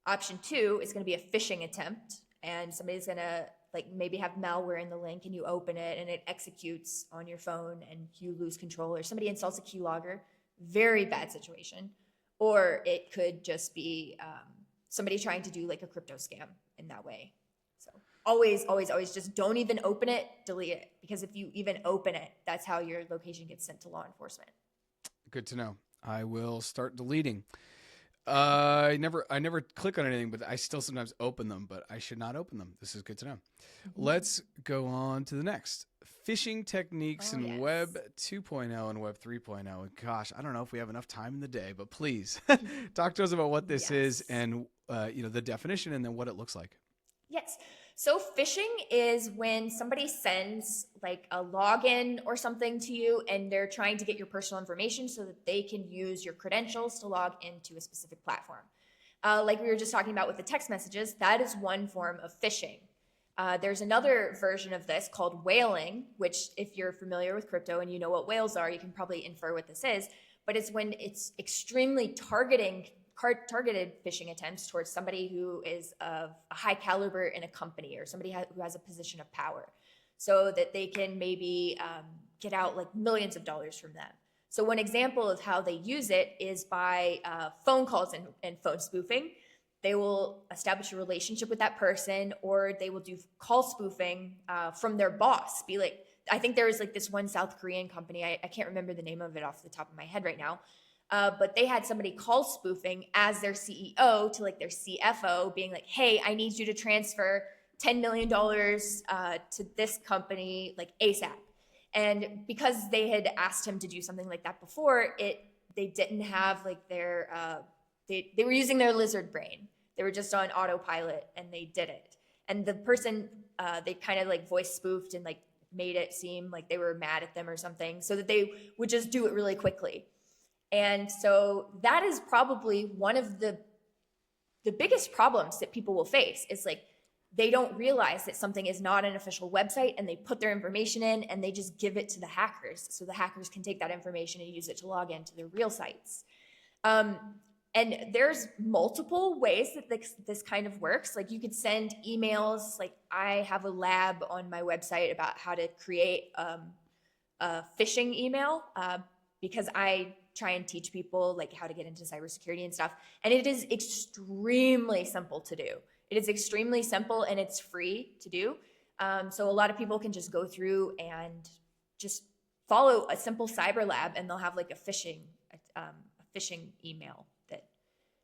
Option two is going to be a phishing attempt, and somebody's going to like maybe have malware in the link and you open it and it executes on your phone and you lose control, or somebody installs a keylogger. Very bad situation. Or it could just be somebody trying to do like a crypto scam in that way. So always just don't even open it, delete it. Because if you even open it, that's how your location gets sent to law enforcement. Good to know. I will start deleting. I never click on anything, but I still sometimes open them, but I should not open them. This is good to know. Mm-hmm. Let's go on to the next. Phishing techniques in Web 2.0 and Web 3.0. Gosh, I don't know if we have enough time in the day, but please talk to us about what this is and the definition and then what it looks like. Yes. So phishing is when somebody sends like a login or something to you and they're trying to get your personal information so that they can use your credentials to log into a specific platform. Like we were just talking about with the text messages, that is one form of phishing. There's another version of this called whaling, which if you're familiar with crypto and you know what whales are, you can probably infer what this is. But it's when it's extremely targeted phishing attempts towards somebody who is of a high caliber in a company, or somebody who has a position of power, so that they can maybe get out like millions of dollars from them. So one example of how they use it is by phone calls and phone spoofing. They will establish a relationship with that person, or they will do call spoofing from their boss. Be like, I think there was like this one South Korean company. I can't remember the name of it off the top of my head right now. But they had somebody call spoofing as their CEO to like their CFO, being like, "Hey, I need you to transfer $10 million to this company like ASAP." And because they had asked him to do something like that before, they didn't have like their they were using their lizard brain. They were just on autopilot and they did it. And the person they kind of like voice spoofed and like made it seem like they were mad at them or something, so that they would just do it really quickly. And so that is probably one of the biggest problems that people will face, is like they don't realize that something is not an official website, and they put their information in and they just give it to the hackers, so the hackers can take that information and use it to log into their real sites. And there's multiple ways that this kind of works. Like you could send emails. Like I have a lab on my website about how to create a phishing email because I try and teach people like how to get into cybersecurity and stuff. And it is extremely simple to do. It is extremely simple and it's free to do. So a lot of people can just go through and just follow a simple cyber lab, and they'll have like a phishing email that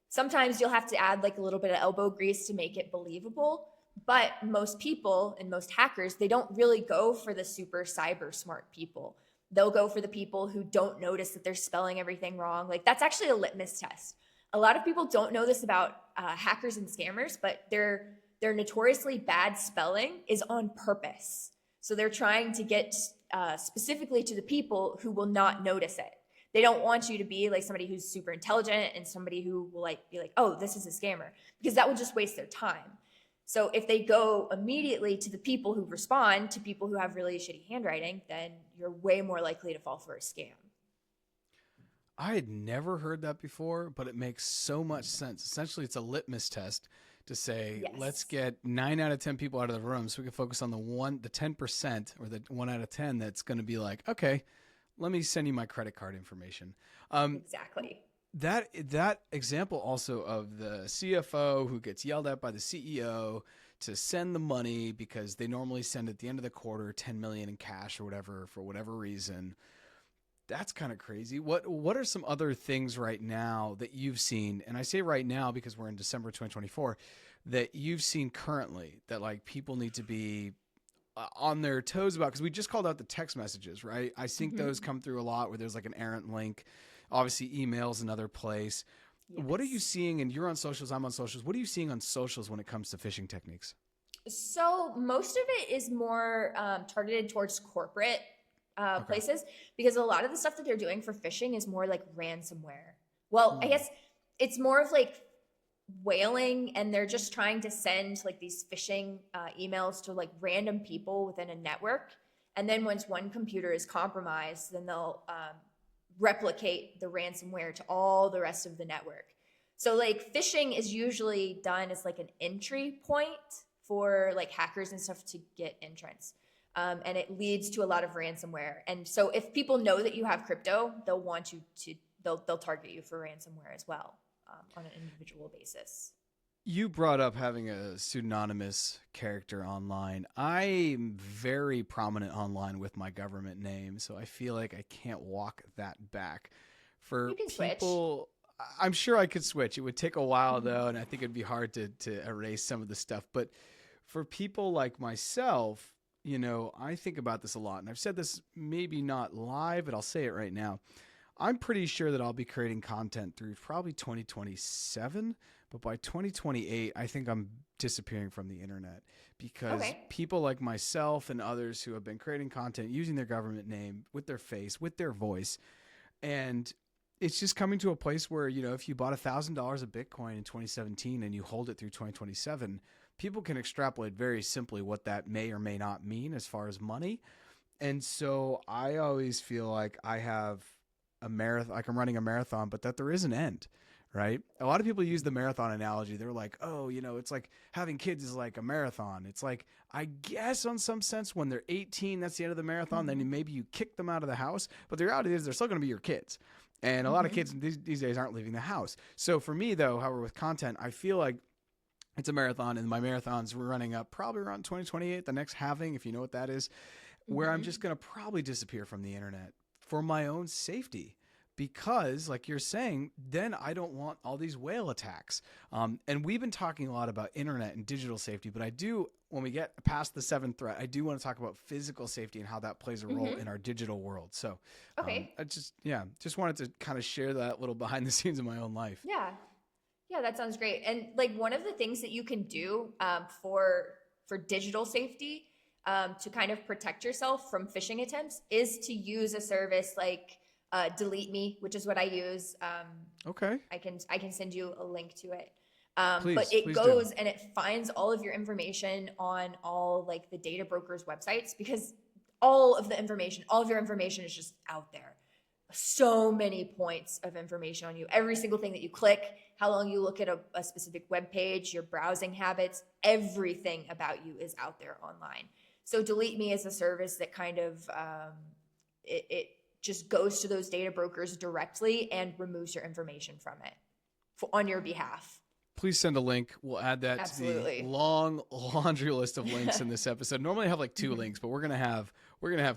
sometimes you'll have to add like a little bit of elbow grease to make it believable. But most people and most hackers, they don't really go for the super cyber smart people. They'll go for the people who don't notice that they're spelling everything wrong. Like that's actually a litmus test. A lot of people don't know this about hackers and scammers, but their notoriously bad spelling is on purpose. So they're trying to get specifically to the people who will not notice it. They don't want you to be like somebody who's super intelligent and somebody who will like be like, oh, this is a scammer, because that will just waste their time. So if they go immediately to the people who respond to people who have really shitty handwriting, then you're way more likely to fall for a scam. I had never heard that before, but it makes so much sense. Essentially, it's a litmus test to say, Yes. let's get 9 out of 10 people out of the room so we can focus on the 10% or the 1 out of 10 that's going to be like, okay, let me send you my credit card information. Exactly. That example also of the CFO who gets yelled at by the CEO to send the money because they normally send at the end of the quarter 10 million in cash or whatever for whatever reason. That's kind of crazy. What are some other things right now that you've seen? And I say right now because we're in December 2024, that you've seen currently that like people need to be on their toes about, because we just called out the text messages, right? I think those come through a lot where there's like an errant link. Obviously, email's another place. Yes. What are you seeing? And you're on socials, I'm on socials. What are you seeing on socials when it comes to phishing techniques? So most of it is more targeted towards corporate places, because a lot of the stuff that they're doing for phishing is more like ransomware. Well, I guess it's more of like whaling, and they're just trying to send like these phishing emails to like random people within a network. And then once one computer is compromised, then they'll replicate the ransomware to all the rest of the network. So like phishing is usually done as like an entry point for like hackers and stuff to get entrance. And it leads to a lot of ransomware. And so if people know that you have crypto, they'll want you to, they'll target you for ransomware as well on an individual basis. You brought up having a pseudonymous character online. I'm very prominent online with my government name, so I feel like I can't walk that back. For You can people, switch. I'm sure I could switch. It would take a while though, and I think it'd be hard to erase some of the stuff. But for people like myself, you know, I think about this a lot, and I've said this maybe not live, but I'll say it right now. I'm pretty sure that I'll be creating content through probably 2027, but by 2028, I think I'm disappearing from the internet, because people like myself and others who have been creating content using their government name with their face, with their voice, and it's just coming to a place where, you know, if you bought $1,000 of Bitcoin in 2017 and you hold it through 2027, people can extrapolate very simply what that may or may not mean as far as money. And so I always feel like I have a marathon, like I'm running a marathon, but that there is an end, right? A lot of people use the marathon analogy. They're like, oh, you know, it's like having kids is like a marathon. It's like, I guess on some sense when they're 18, that's the end of the marathon. Then maybe you kick them out of the house, but the reality is they're still going to be your kids. And a lot of kids these days aren't leaving the house. So for me though, however, with content, I feel like it's a marathon, and my marathons were running up probably around 2028, the next halving, if you know what that is, where I'm just going to probably disappear from the internet for my own safety. Because like you're saying, then I don't want all these whale attacks. And we've been talking a lot about internet and digital safety, but I do, when we get past the 7th threat, I do want to talk about physical safety and how that plays a role in our digital world. So I just wanted to kind of share that little behind the scenes of my own life. Yeah, that sounds great. And like one of the things that you can do for digital safety to kind of protect yourself from phishing attempts is to use a service like Delete Me, which is what I use. I can send you a link to it. But it goes and it finds all of your information on all like the data brokers' websites, because all of your information is just out there. So many points of information on you. Every single thing that you click, how long you look at a specific web page, your browsing habits, everything about you is out there online. So Delete Me is a service that kind of it just goes to those data brokers directly and removes your information from it on your behalf. Please send a link. We'll add that to the long laundry list of links in this episode. Normally I have like 2 links, but we're gonna have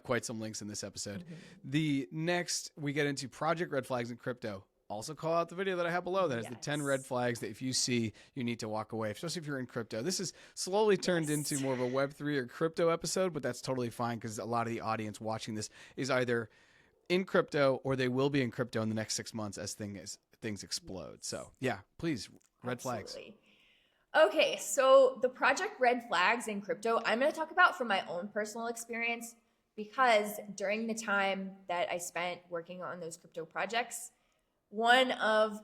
quite some links in this episode. The next we get into Project Red Flags in Crypto. Also call out the video that I have below that has the 10 red flags that if you see, you need to walk away, especially if you're in crypto. This is slowly turned into more of a Web3 or crypto episode, but that's totally fine because a lot of the audience watching this is either in crypto or they will be in crypto in the next 6 months as things explode. So yeah, please, red flags. Okay, so the Project Red Flags in crypto, I'm going to talk about from my own personal experience, because during the time that I spent working on those crypto projects,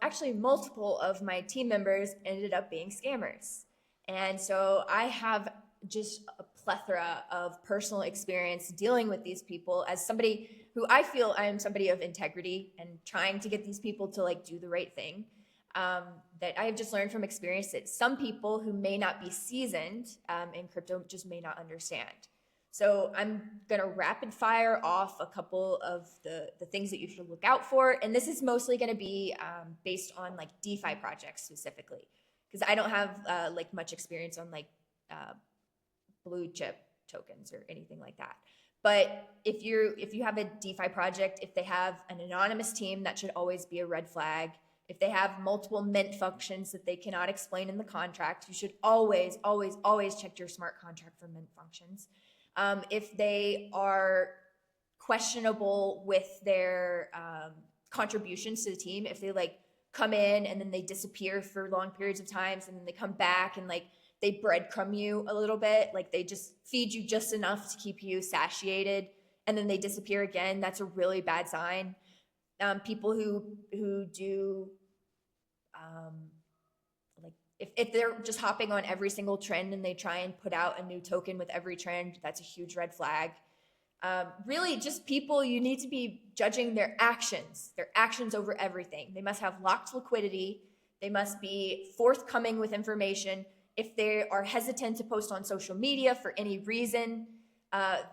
actually multiple of my team members ended up being scammers. And so I have just a plethora of personal experience dealing with these people as somebody who I feel I am somebody of integrity and trying to get these people to like do the right thing. That I have just learned from experience that some people who may not be seasoned in crypto just may not understand. So I'm going to rapid fire off a couple of the things that you should look out for. And this is mostly going to be based on like DeFi projects specifically, because I don't have like much experience on like blue chip tokens or anything like that. But if you have a DeFi project, if they have an anonymous team, that should always be a red flag. If they have multiple mint functions that they cannot explain in the contract, you should always, always, always check your smart contract for mint functions. If they are questionable with their contributions to the team, if they like come in and then they disappear for long periods of times and then they come back and like they breadcrumb you a little bit, like they just feed you just enough to keep you satiated and then they disappear again, that's a really bad sign. People who do like if they're just hopping on every single trend and they try and put out a new token with every trend, that's a huge red flag. Really just people, you need to be judging their actions over everything. They must have locked liquidity. They must be forthcoming with information. If they are hesitant to post on social media for any reason,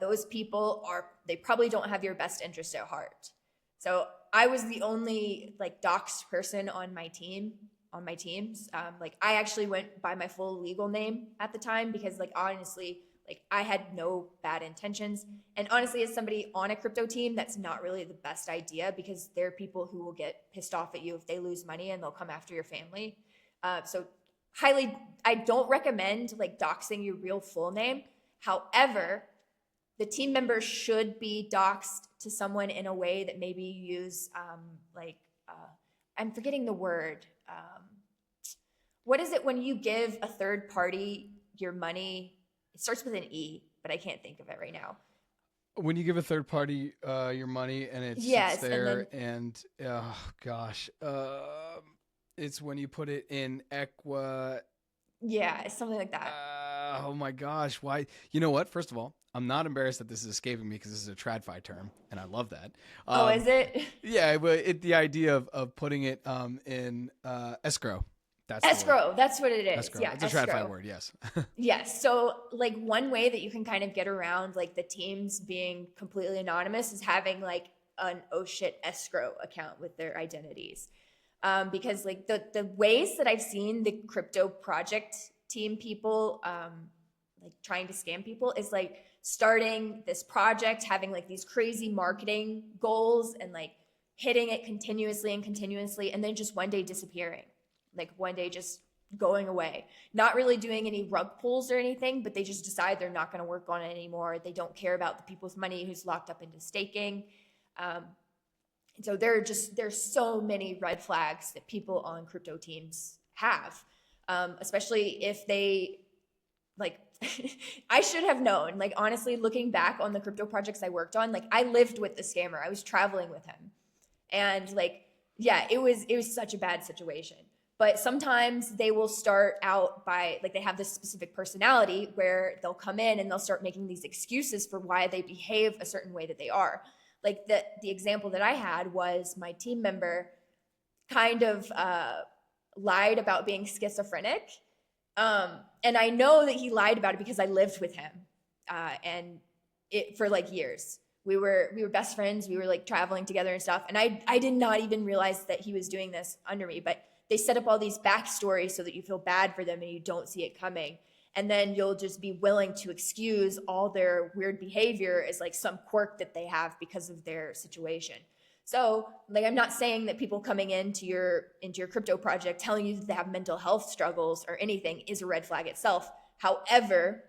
those people they probably don't have your best interest at heart. So I was the only like doxed person on my teams. Like I actually went by my full legal name at the time because like honestly, like I had no bad intentions. And honestly, as somebody on a crypto team, that's not really the best idea because there are people who will get pissed off at you if they lose money and they'll come after your family. So I don't recommend like doxing your real full name. However, the team members should be doxed to someone in a way that maybe you use I'm forgetting the word. What is it when you give a third party your money? It starts with an E, but I can't think of it right now. When you give a third party your money and it sits there and oh gosh, it's when you put it in Equa. Yeah, it's something like that. Oh my gosh, why? You know what? First of all, I'm not embarrassed that this is escaping me because this is a TradFi term, and I love that. Is it? Yeah, but the idea of putting it in escrow. Escrow, that's what it is. Escrow. Yeah, it's a TradFi word, yes. Yes. So like one way that you can kind of get around like the teams being completely anonymous is having like an oh shit escrow account with their identities. Because like the ways that I've seen the crypto project team people like trying to scam people is like starting this project, having like these crazy marketing goals and like hitting it continuously, and then just one day disappearing. Like one day just going away, not really doing any rug pulls or anything, but they just decide they're not going to work on it anymore. They don't care about the people's money who's locked up into staking. And so there's so many red flags that people on crypto teams have, especially if they like, I should have known, like, honestly, looking back on the crypto projects I worked on, like I lived with the scammer. I was traveling with him and like, yeah, it was such a bad situation. But sometimes they will start out by, like they have this specific personality where they'll come in and they'll start making these excuses for why they behave a certain way that they are. Like the example that I had was my team member kind of lied about being schizophrenic. And I know that he lied about it because I lived with him and it for like years. We were best friends. We were like traveling together and stuff. And I did not even realize that he was doing this under me, but they set up all these backstories so that you feel bad for them and you don't see it coming. And then you'll just be willing to excuse all their weird behavior as like some quirk that they have because of their situation. So like, I'm not saying that people coming into your crypto project telling you that they have mental health struggles or anything is a red flag itself. However,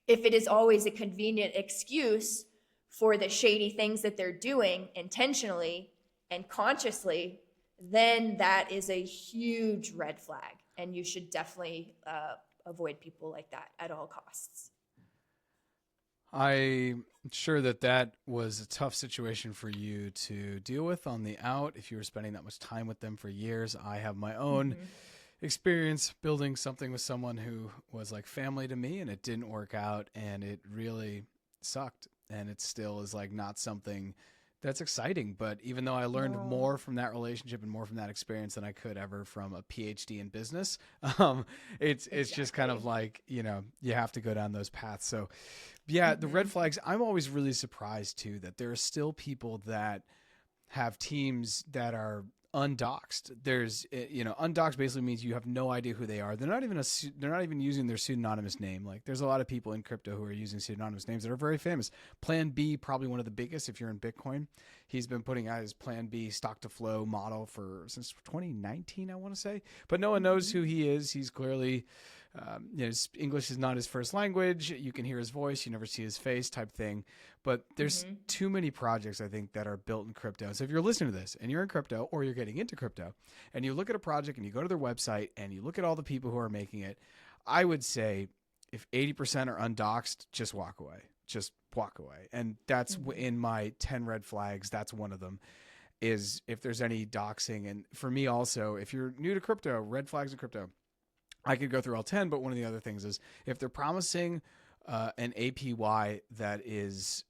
if it is always a convenient excuse for the shady things that they're doing intentionally and consciously, then that is a huge red flag. And you should definitely avoid people like that at all costs. I'm sure that was a tough situation for you to deal with on the out if you were spending that much time with them for years. I have my own Mm-hmm. experience building something with someone who was like family to me, and it didn't work out, and it really sucked, and it still is like not something that's exciting. But even though I learned No. more from that relationship and more from that experience than I could ever from a PhD in business, um, it's just kind of Exactly. like, you have to go down those paths. So yeah, the red Mm-hmm. flags, I'm always really surprised too that there are still people that have teams that are undoxed. Undoxed basically means you have no idea who they are. They're not even using their pseudonymous name. Like there's a lot of people in crypto who are using pseudonymous names that are very famous. Plan B, probably one of the biggest if you're in Bitcoin. He's been putting out his Plan B stock to flow model since 2019, I want to say, but no one knows Mm-hmm. who he is. He's clearly English is not his first language. You can hear his voice, you never see his face, type thing. But there's Mm-hmm. too many projects, I think, that are built in crypto. So if you're listening to this and you're in crypto or you're getting into crypto and you look at a project and you go to their website and you look at all the people who are making it, I would say if 80% are undoxed, just walk away. Just walk away. And that's Mm-hmm. in my 10 red flags. That's one of them, is if there's any doxing. And for me also, if you're new to crypto, red flags in crypto, I could go through all 10, but one of the other things is if they're promising an APY that is,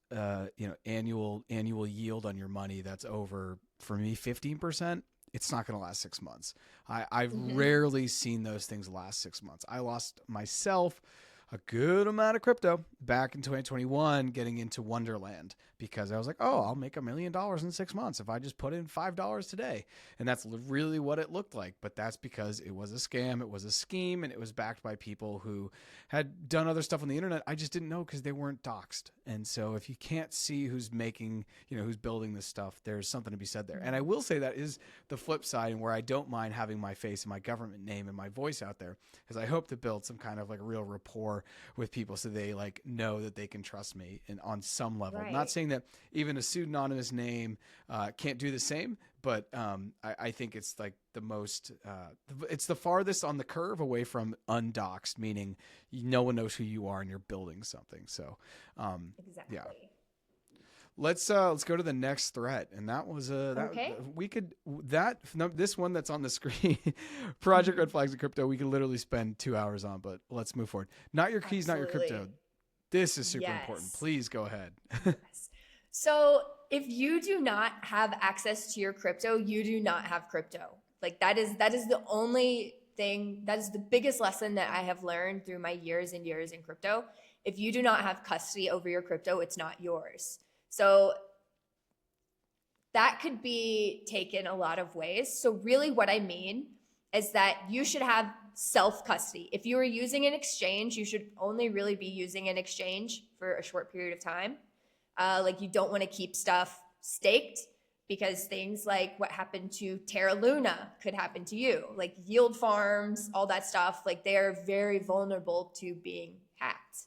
annual yield on your money that's over, for me, 15%, it's not going to last 6 months. I've Mm-hmm. rarely seen those things last 6 months. I lost myself a good amount of crypto back in 2021 getting into Wonderland because I was like, oh, I'll make $1 million in 6 months if I just put in $5 today. And that's really what it looked like. But that's because it was a scam, it was a scheme, and it was backed by people who had done other stuff on the internet. I just didn't know because they weren't doxxed. And so if you can't see who's making, who's building this stuff, there's something to be said there. And I will say that is the flip side, and where I don't mind having my face and my government name and my voice out there, because I hope to build some kind of like real rapport with people so they like know that they can trust me and on some level. Not Right. saying that even a pseudonymous name can't do the same, but I think it's like the most, it's the farthest on the curve away from undoxed, meaning no one knows who you are and you're building something. So, yeah. Exactly. Let's go to the next threat, and that was Okay. this one that's on the screen, Project Mm-hmm. Red Flags in Crypto. We could literally spend 2 hours on, but let's move forward. Not your keys, not your crypto. Absolutely. This is super important. Yes. Please go ahead. Yes. So if you do not have access to your crypto, you do not have crypto. Like that is the only thing, that is the biggest lesson that I have learned through my years and years in crypto. If you do not have custody over your crypto, it's not yours. So that could be taken a lot of ways. So really what I mean is that you should have self-custody. If you are using an exchange, you should only really be using an exchange for a short period of time. Like you don't want to keep stuff staked because things like what happened to Terra Luna could happen to you, like yield farms, all that stuff. Like they are very vulnerable to being hacked.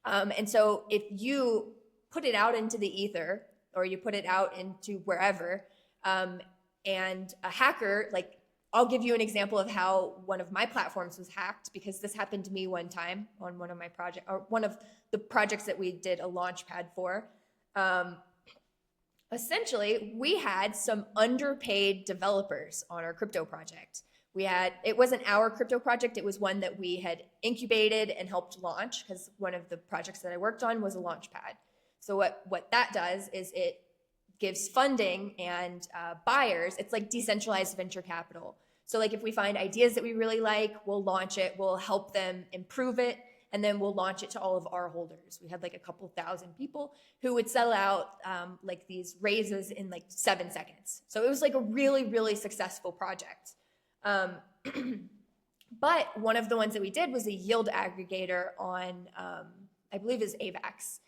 And so if you put it out into the ether or you put it out into wherever, and a hacker, like I'll give you an example of how one of my platforms was hacked because this happened to me one time on one of my projects, or one of the projects that we did a launch pad for. Essentially, we had some underpaid developers on our crypto project. It wasn't our crypto project, it was one that we had incubated and helped launch because one of the projects that I worked on was a launch pad. So what that does is it gives funding and buyers. It's like decentralized venture capital. So like if we find ideas that we really like, we'll launch it, we'll help them improve it, and then we'll launch it to all of our holders. We had like a couple thousand people who would sell out like these raises in like 7 seconds. So it was like a really, really successful project. But one of the ones that we did was a yield aggregator on, I believe is AVAX.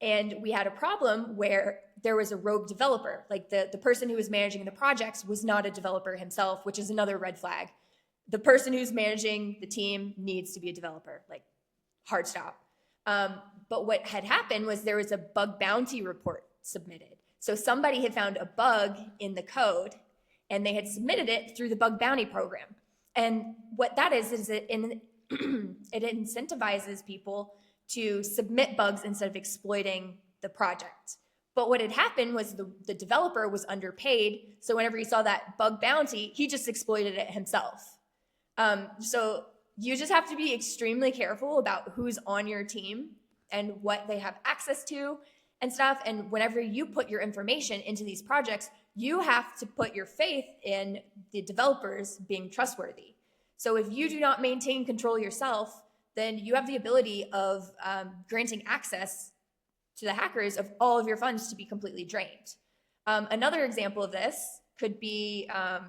And we had a problem where there was a rogue developer. Like the person who was managing the projects was not a developer himself, which is another red flag. The person who's managing the team needs to be a developer, like hard stop. But what had happened was there was a bug bounty report submitted. So somebody had found a bug in the code and they had submitted it through the bug bounty program. And what that is it, it incentivizes people to submit bugs instead of exploiting the project. But what had happened was the developer was underpaid. So whenever he saw that bug bounty, he just exploited it himself. So you just have to be extremely careful about who's on your team and what they have access to and stuff. And whenever you put your information into these projects, you have to put your faith in the developers being trustworthy. So if you do not maintain control yourself, then you have the ability of granting access to the hackers of all of your funds to be completely drained. Another example of this could be, I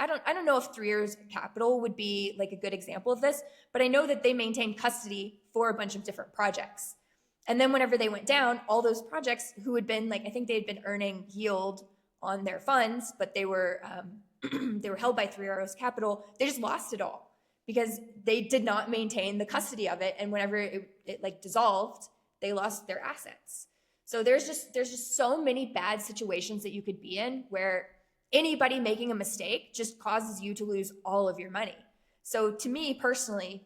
don't know if 3 Years Capital would be like a good example of this, but I know that they maintain custody for a bunch of different projects. And then whenever they went down, all those projects who had been I think they had been earning yield on their funds, but they were they were held by 3 Years Capital, they just lost it all because they did not maintain the custody of it. And whenever it dissolved, they lost their assets. So there's just so many bad situations that you could be in where anybody making a mistake just causes you to lose all of your money. So to me personally,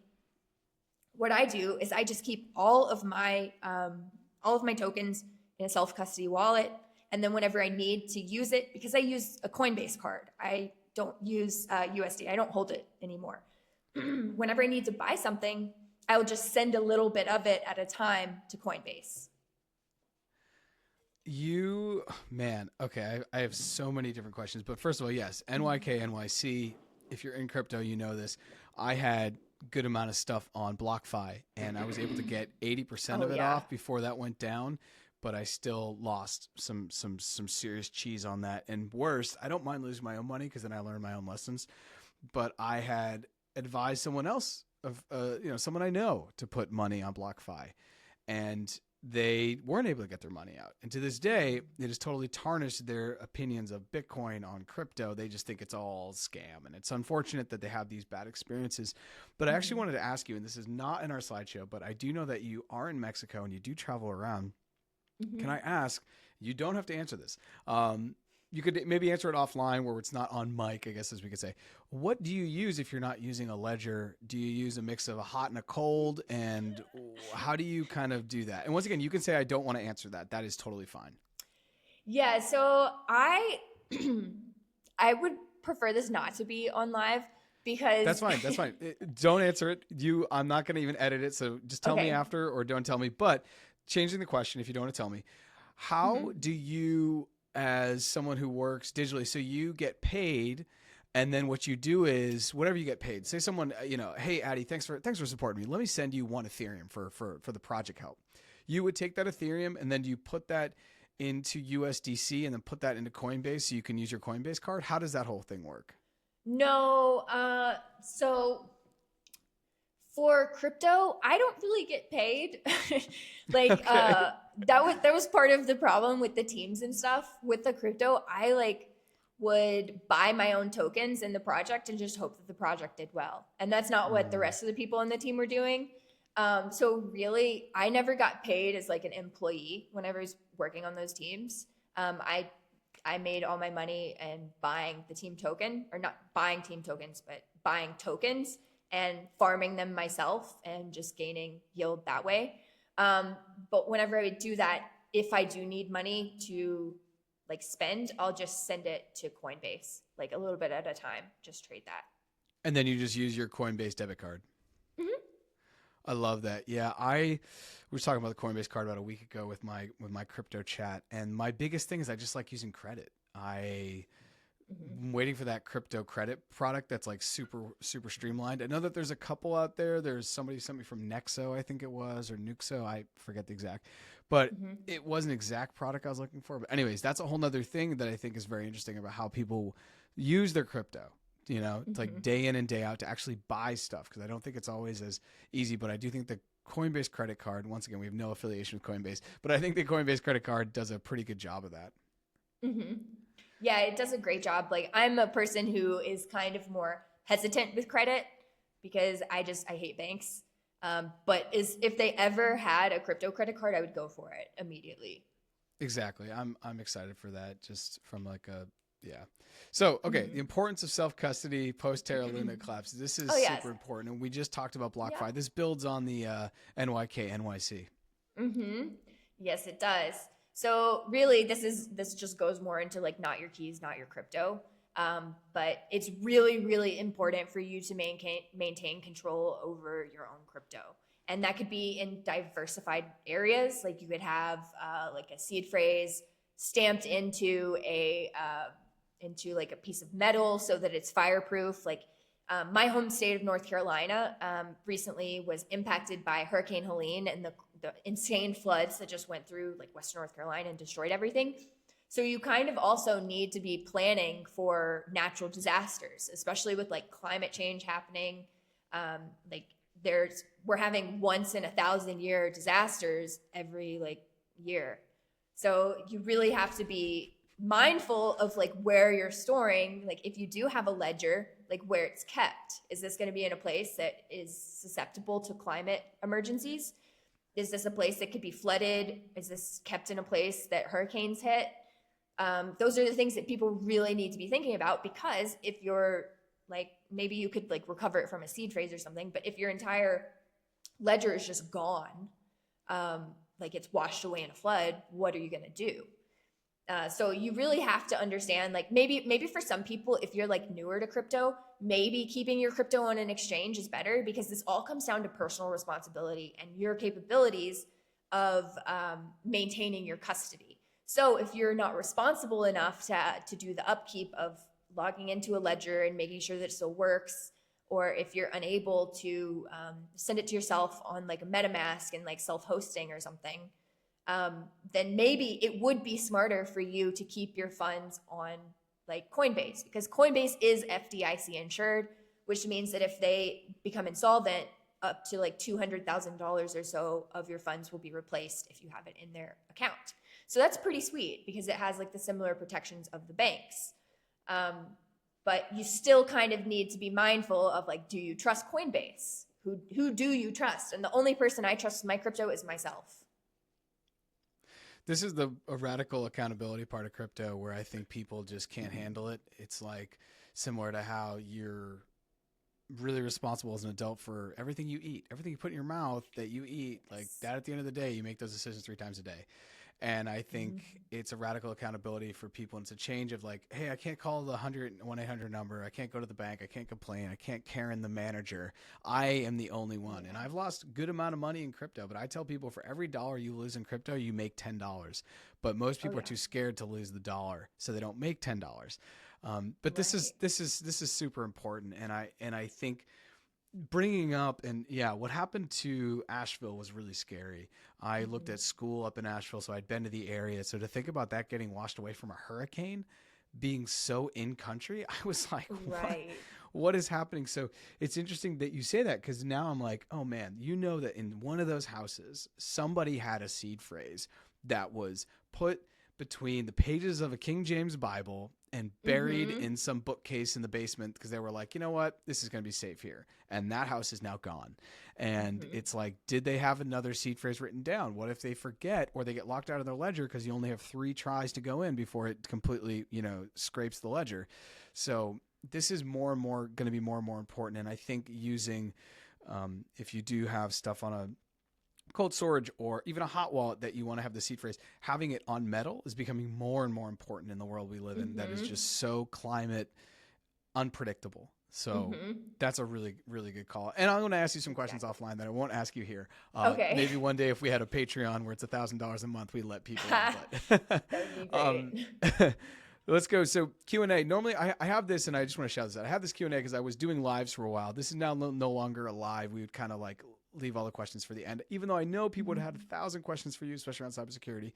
what I do is I just keep all of my tokens in a self-custody wallet. And then whenever I need to use it, because I use a Coinbase card, I don't use USD. I don't hold it anymore. Whenever I need to buy something, I'll just send a little bit of it at a time to Coinbase. Okay, I have so many different questions. But first of all, yes, NYK, NYC, if you're in crypto, you know this. I had good amount of stuff on BlockFi, and I was able to get 80% of it off before that went down, but I still lost some serious cheese on that. And worse, I don't mind losing my own money because then I learn my own lessons. But I had advised someone else of someone I know to put money on BlockFi, and they weren't able to get their money out. And to this day, it has totally tarnished their opinions of Bitcoin on crypto. They just think it's all scam. And it's unfortunate that they have these bad experiences. But I actually wanted to ask you, and this is not in our slideshow, but I do know that you are in Mexico and you do travel around. Mm-hmm. Can I ask, you don't have to answer this. You could maybe answer it offline where it's not on mic, I guess, as we could say. What do you use if you're not using a ledger? Do you use a mix of a hot and a cold? And how do you kind of do that? And once again, you can say, I don't want to answer that. That is totally fine. Yeah, so I would prefer this not to be on live because... That's fine. Don't answer it. I'm not going to even edit it. So just tell me after or don't tell me. But changing the question, if you don't want to tell me, how do you... as someone who works digitally, so you get paid, and then what you do is whatever you get paid. Say someone, hey Addie, thanks for supporting me. Let me send you one Ethereum for the project help. You would take that Ethereum and then you put that into USDC and then put that into Coinbase so you can use your Coinbase card. How does that whole thing work? No, so for crypto, I don't really get paid. That was part of the problem with the teams and stuff. With the crypto, I would buy my own tokens in the project and just hope that the project did well. And that's not what the rest of the people on the team were doing. So really, I never got paid as an employee whenever I was working on those teams. I made all my money in buying the team token, or not buying team tokens, but buying tokens and farming them myself and just gaining yield that way. But whenever I do that, if I do need money to spend, I'll just send it to Coinbase, a little bit at a time, just trade that. And then you just use your Coinbase debit card. Mm-hmm. I love that. Yeah. We were talking about the Coinbase card about a week ago with my crypto chat. And my biggest thing is I just like using credit. I'm waiting for that crypto credit product that's super, super streamlined. I know that there's a couple out there. There's somebody sent me from Nexo, I think it was, or Nuxo. I forget the exact, but it was an exact product I was looking for. But anyways, that's a whole nother thing that I think is very interesting about how people use their crypto, it's day in and day out to actually buy stuff. Cause I don't think it's always as easy, but I do think the Coinbase credit card, once again, we have no affiliation with Coinbase, but I think the Coinbase credit card does a pretty good job of that. Mm-hmm. Yeah, it does a great job. I'm a person who is kind of more hesitant with credit because I hate banks. But if they ever had a crypto credit card, I would go for it immediately. Exactly. I'm excited for that just from a Yeah. So, okay, the importance of self-custody post-Terra Luna collapse. This is Oh, yes. super important. And we just talked about BlockFi. Yeah. This builds on the NYK, NYC. Yes, it does. So really, this just goes more into like not your keys, not your crypto. But it's really, really important for you to maintain control over your own crypto. And that could be in diversified areas. Like you could have like a seed phrase stamped into like a piece of metal so that it's fireproof. Like my home state of North Carolina recently was impacted by Hurricane Helene and the insane floods that just went through like Western North Carolina and destroyed everything. So you kind of also need to be planning for natural disasters, especially with like climate change happening. Like we're having once in 1,000-year disasters every like year. So you really have to be mindful of like where you're storing. Like if you do have a ledger, like where it's kept. Is this going to be in a place that is susceptible to climate emergencies? Is this a place that could be flooded? Is this kept in a place that hurricanes hit? Those are the things that people really need to be thinking about, because if you're like, maybe you could like recover it from a seed phrase or something, but if your entire ledger is just gone, like it's washed away in a flood, what are you going to do? So you really have to understand, like maybe for some people, if you're like newer to crypto, maybe keeping your crypto on an exchange is better, because this all comes down to personal responsibility and your capabilities of maintaining your custody. So if you're not responsible enough to do the upkeep of logging into a ledger and making sure that it still works, or if you're unable to send it to yourself on like a MetaMask and like self-hosting or something, then maybe it would be smarter for you to keep your funds on like Coinbase, because Coinbase is FDIC insured, which means that if they become insolvent, up to like $200,000 or so of your funds will be replaced if you have it in their account. So that's pretty sweet, because it has like the similar protections of the banks. But you still kind of need to be mindful of like, do you trust Coinbase? Who do you trust? And the only person I trust with my crypto is myself. This is a radical accountability part of crypto where I think people just can't handle it. It's like similar to how you're really responsible as an adult for everything you eat, everything you put in your mouth that you eat. Like that, at the end of the day, you make those decisions 3 times a day. And I think it's a radical accountability for people. And it's a change of like, hey, I can't call the 1-800 number. I can't go to the bank. I can't complain. I can't Karen the manager. I am the only one. And I've lost a good amount of money in crypto. But I tell people, for every dollar you lose in crypto, you make $10. But most people are too scared to lose the dollar, so they don't make $10. But this is super important. And I think bringing up, and yeah, what happened to Asheville was really scary. I looked at school up in Asheville, so I'd been to the area. So to think about that getting washed away from a hurricane, being so in country, I was like, what is happening? So it's interesting that you say that, because now I'm like, oh man, you know that in one of those houses, somebody had a seed phrase that was put between the pages of a King James Bible and buried in some bookcase in the basement, because they were like, you know what, this is going to be safe here. And that house is now gone. And it's like, did they have another seed phrase written down? What if they forget, or they get locked out of their ledger because you only have 3 tries to go in before it completely, scrapes the ledger. So this is more and more going to be more and more important. And I think using, if you do have stuff on a cold storage or even a hot wallet that you want to have the seed phrase, having it on metal is becoming more and more important in the world we live in, that is just so climate unpredictable. So that's a really, really good call. And I'm going to ask you some questions offline that I won't ask you here. Maybe one day if we had a Patreon where it's $1,000 a month, we'd let people in. But that would be great. Let's go. So Q&A. Normally I have this, and I just want to shout this out. I have this Q&A because I was doing lives for a while. This is now no longer a live. We would kind of like leave all the questions for the end, even though I know people would have had 1,000 questions for you, especially around cybersecurity.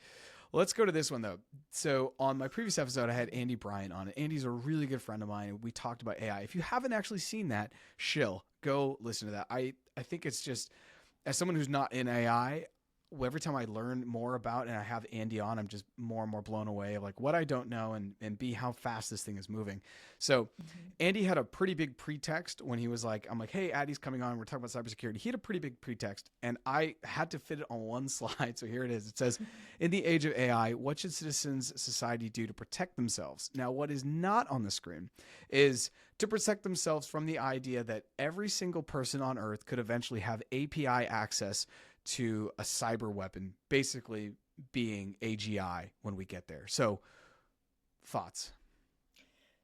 Let's go to this one though. So on my previous episode, I had Andy Bryant on it. Andy's a really good friend of mine, and we talked about AI. If you haven't actually seen that, go listen to that. I think it's just, as someone who's not in AI, every time I learn more about and I have Andy on, I'm just more and more blown away of like what I don't know and B, how fast this thing is moving. So Andy had a pretty big pretext when he was like, I'm like, hey, Addie's coming on. We're talking about cybersecurity. He had a pretty big pretext and I had to fit it on one slide. So here it is. It says, in the age of AI, what should citizens society do to protect themselves? Now, what is not on the screen is to protect themselves from the idea that every single person on earth could eventually have API access to a cyber weapon, basically being AGI when we get there. So thoughts?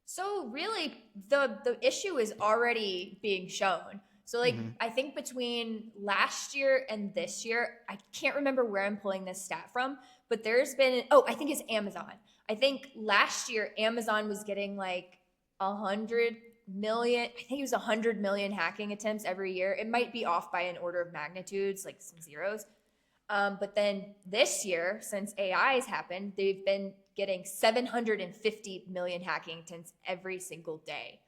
So really the issue is already being shown. So like I think between last year and this year, I can't remember where I'm pulling this stat from, but there's been, I think it's Amazon. I think last year Amazon was getting like 100 million, I think it was 100 million hacking attempts every year. It might be off by an order of magnitudes, like some zeros. But then this year, since AI has happened, they've been getting 750 million hacking attempts every single day.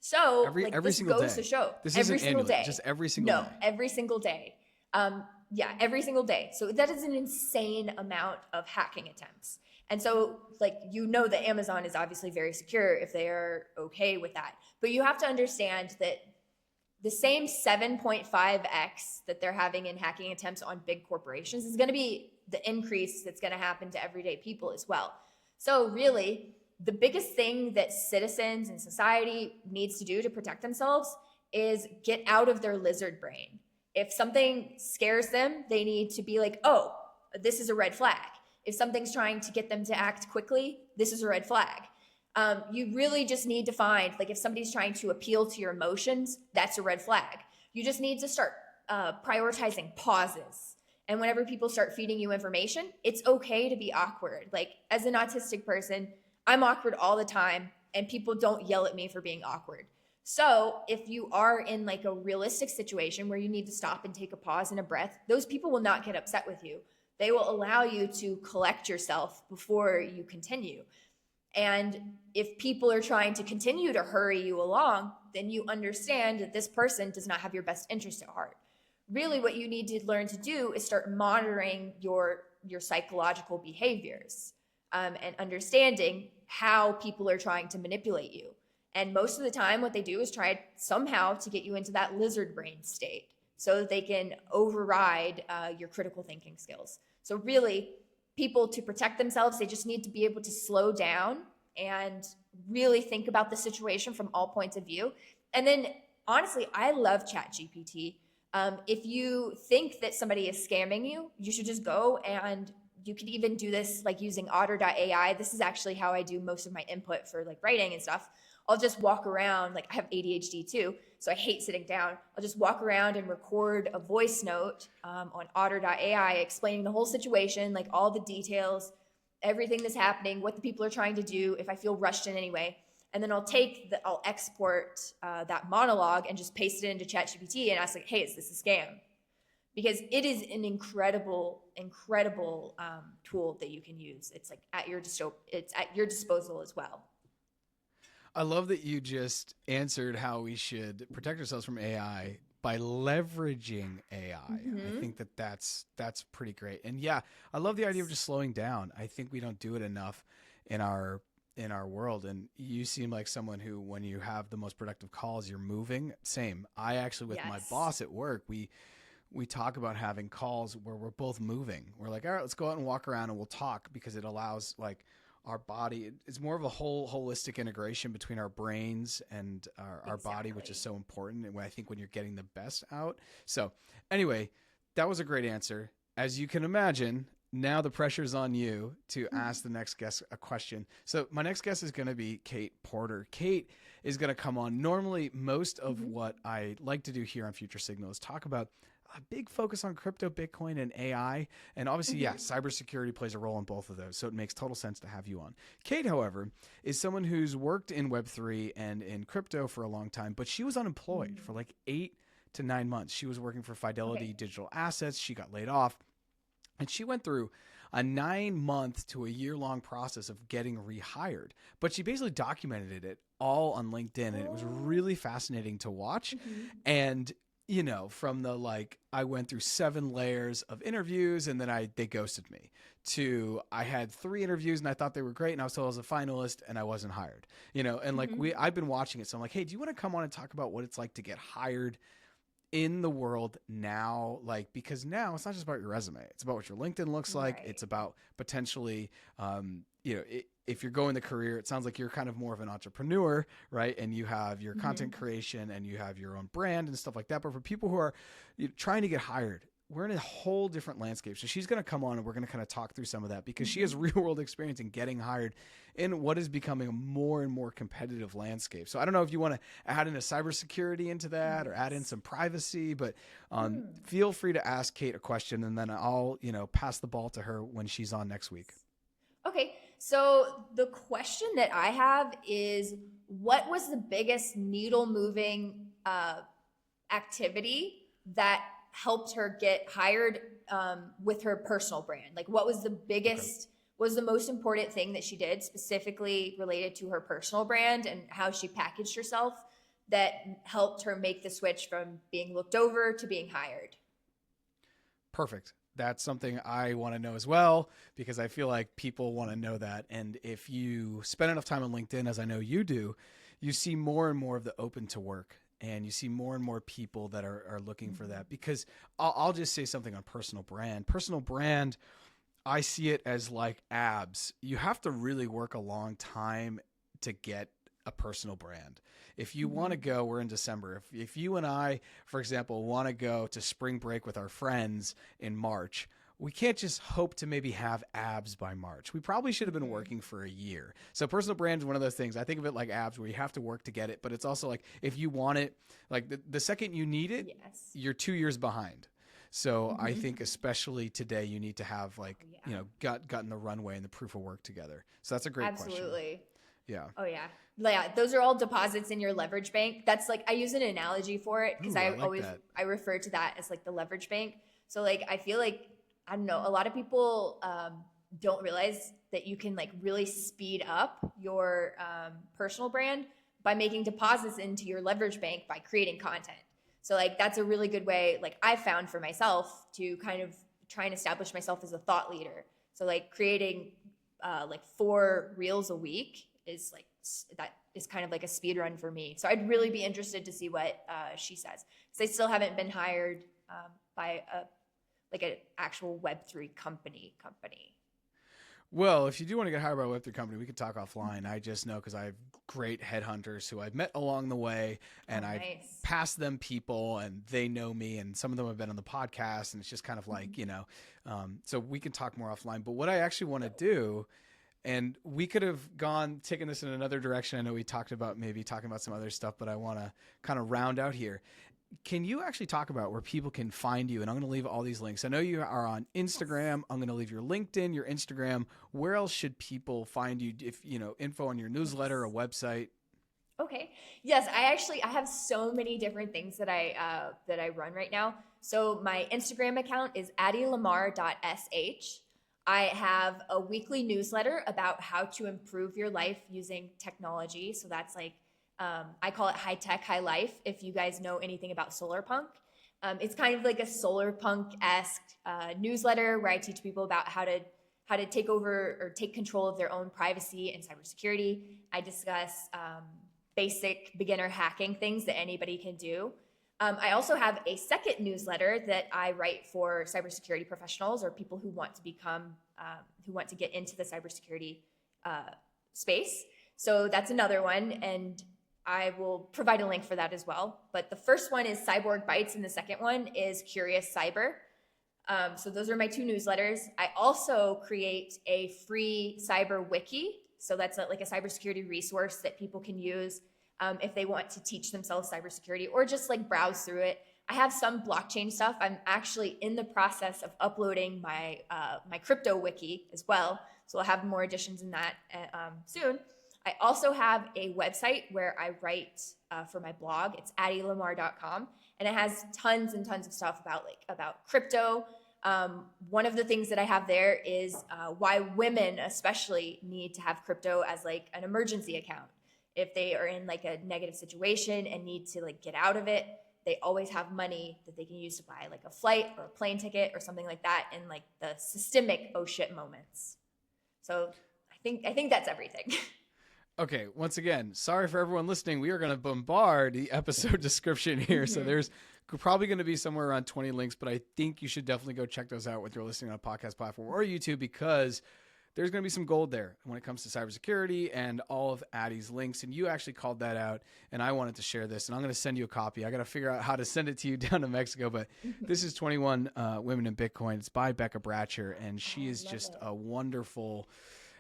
So every this single goes day. to show This every isn't single annually, day. just every single day. No, every single day. Yeah, every single day. So that is an insane amount of hacking attempts. And so, like, that Amazon is obviously very secure if they are okay with that. But you have to understand that the same 7.5x that they're having in hacking attempts on big corporations is going to be the increase that's going to happen to everyday people as well. So really, the biggest thing that citizens and society needs to do to protect themselves is get out of their lizard brain. If something scares them, they need to be like, oh, this is a red flag. If something's trying to get them to act quickly, this is a red flag. You really just need to find, like if somebody's trying to appeal to your emotions, that's a red flag. You just need to start prioritizing pauses. And whenever people start feeding you information, it's okay to be awkward. Like as an autistic person, I'm awkward all the time and people don't yell at me for being awkward. So if you are in like a realistic situation where you need to stop and take a pause and a breath, those people will not get upset with you. They will allow you to collect yourself before you continue. And if people are trying to continue to hurry you along, then you understand that this person does not have your best interest at heart. Really, what you need to learn to do is start monitoring your psychological behaviors and understanding how people are trying to manipulate you. And most of the time, what they do is try somehow to get you into that lizard brain state so that they can override your critical thinking skills. So really, people, to protect themselves, they just need to be able to slow down and really think about the situation from all points of view. And then, honestly, I love ChatGPT. If you think that somebody is scamming you, you should just go, and you can even do this like using otter.ai. This is actually how I do most of my input for like writing and stuff. I'll just walk around, like I have ADHD too, so I hate sitting down. I'll just walk around and record a voice note on otter.ai explaining the whole situation, like all the details, everything that's happening, what the people are trying to do, if I feel rushed in any way. And then I'll export that monologue and just paste it into ChatGPT and ask like, hey, is this a scam? Because it is an incredible tool that you can use. It's like it's at your disposal as well. I love that you just answered how we should protect ourselves from AI by leveraging AI. I think that's pretty great. And yeah, I love the idea of just slowing down. I think we don't do it enough in our world. And you seem like someone who, when you have the most productive calls, you're moving. Same. I actually, with my boss at work, we talk about having calls where we're both moving. We're like, all right, let's go out and walk around and we'll talk, because it allows like our body. It's more of a holistic integration between our brains and our body, which is so important. And I think when you're getting the best out. So anyway, that was a great answer. As you can imagine, now the pressure's on you to ask the next guest a question. So my next guest is going to be Kate Porter. Kate is going to come on. Normally, most of what I like to do here on Future Signal is talk about a big focus on crypto, Bitcoin, and AI. And obviously, cybersecurity plays a role in both of those. So it makes total sense to have you on. Kate, however, is someone who's worked in Web3 and in crypto for a long time, but she was unemployed for like 8 to 9 months. She was working for Fidelity Digital Assets. She got laid off. And she went through a 9-month to a year-long process of getting rehired. But she basically documented it all on LinkedIn. And it was really fascinating to watch. And from the like I went through 7 layers of interviews and then they ghosted me, to I had 3 interviews and I thought they were great and I was told I was a finalist and I wasn't hired. And like Mm-hmm. I've been watching it, so I'm like, hey, do you want to come on and talk about what it's like to get hired in the world now? Like, because now it's not just about your resume, it's about what your LinkedIn looks like. Right. It's about potentially if you're going the career, it sounds like you're kind of more of an entrepreneur, right? And you have your Mm-hmm. content creation and you have your own brand and stuff like that. But for people who are trying to get hired, we're in a whole different landscape. So she's going to come on and we're going to kind of talk through some of that, because she Mm-hmm. has real world experience in getting hired in what is becoming a more and more competitive landscape. So I don't know if you want to add in a cybersecurity into that or add in Yes. some privacy, but Hmm. feel free to ask Kate a question and then I'll, pass the ball to her when she's on next week. Okay, so the question that I have is, what was the biggest needle moving activity that helped her get hired with her personal brand? Like, what was the Okay. biggest, was the most important thing that she did specifically related to her personal brand and how she packaged herself that helped her make the switch from being looked over to being hired? Perfect. That's something I want to know as well, because I feel like people want to know that. And if you spend enough time on LinkedIn, as I know you do, you see more and more of the open to work, and you see more and more people that are looking for Mm-hmm. that. Because I'll just say something on personal brand. Personal brand, I see it as like abs. You have to really work a long time to get a personal brand. If you want Mm-hmm. to go, we're in December. If you and I, for example, want to go to spring break with our friends in March, we can't just hope to maybe have abs by March. We probably should have been Mm-hmm. working for a year. So personal brand is one of those things. I think of it like abs, where you have to work to get it, but it's also like if you want it, like the second you need it, Yes. you're 2 years behind. So I Mm-hmm. think especially today, you need to have like, Oh, yeah. gotten the runway and the proof of work together. So that's a great question. Absolutely. Yeah. Oh yeah. Yeah, those are all deposits in your leverage bank. That's like, I use an analogy for it because Ooh, I like that. I refer to that as like the leverage bank. So like I feel like, I don't know, a lot of people don't realize that you can like really speed up your personal brand by making deposits into your leverage bank by creating content. So like that's a really good way, like I found for myself, to kind of try and establish myself as a thought leader. So like creating like 4 reels a week is like, that is kind of like a speed run for me. So I'd really be interested to see what she says, because I still haven't been hired by a like an actual Web3 company. Well, if you do want to get hired by a Web3 company, we could talk offline. I just know because I have great headhunters who I've met along the way, and Oh, I've nice. passed them people and they know me, and some of them have been on the podcast, and it's just kind of like, so we can talk more offline. But what I actually want to do, and we could have taken this in another direction. I know we talked about maybe talking about some other stuff, but I want to kind of round out here. Can you actually talk about where people can find you? And I'm going to leave all these links. I know you are on Instagram. I'm going to leave your LinkedIn, your Instagram. Where else should people find you? If info on your newsletter, a Yes. website. Okay. Yes, I have so many different things that I run right now. So my Instagram account is addielamar.sh. I have a weekly newsletter about how to improve your life using technology. So that's like, I call it high tech, high life. If you guys know anything about solar punk, it's kind of like a solar punk esque newsletter where I teach people about how to take over or take control of their own privacy and cybersecurity. I discuss basic beginner hacking things that anybody can do. I also have a second newsletter that I write for cybersecurity professionals or people who want to who want to get into the cybersecurity space. So that's another one, and I will provide a link for that as well. But the first one is Cyborg Bites, and the second one is Curious Cyber. So those are my 2 newsletters. I also create a free cyber wiki. So that's like a cybersecurity resource that people can use if they want to teach themselves cybersecurity or just like browse through it. I have some blockchain stuff. I'm actually in the process of uploading my crypto wiki as well. So I'll have more additions in that soon. I also have a website where I write for my blog. It's addielamar.com, and it has tons and tons of stuff about crypto. One of the things that I have there is why women especially need to have crypto as like an emergency account if they are in like a negative situation and need to like get out of it. they always have money that they can use to buy like a flight or a plane ticket or something like that in like the systemic oh shit moments. So I think that's everything. Okay, once again, sorry for everyone listening. We are going to bombard the episode description here. So there's probably going to be somewhere around 20 links, but I think you should definitely go check those out whether you're listening on a podcast platform or YouTube, because there's going to be some gold there when it comes to cybersecurity and all of Addie's links. And you actually called that out, and I wanted to share this, and I'm going to send you a copy. I got to figure out how to send it to you down to Mexico, but this is 21 Women in Bitcoin. It's by Becca Bratcher, and she is just a wonderful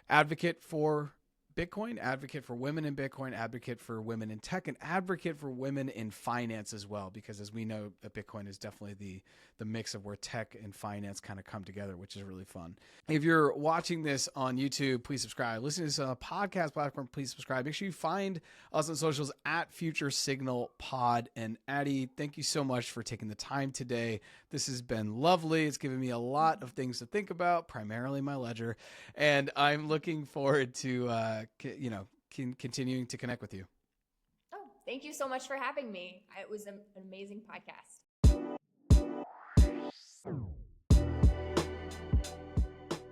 advocate for Bitcoin, advocate for women in Bitcoin, advocate for women in tech, and advocate for women in finance as well. Because as we know, Bitcoin is definitely the mix of where tech and finance kind of come together, which is really fun. If you're watching this on YouTube, please subscribe. Listening to this on a podcast platform, please subscribe. Make sure you find us on socials at Future Signal Pod. And Addie, thank you so much for taking the time today. This has been lovely. It's given me a lot of things to think about, primarily my ledger. And I'm looking forward to, continuing to connect with you. Oh, thank you so much for having me. It was an amazing podcast.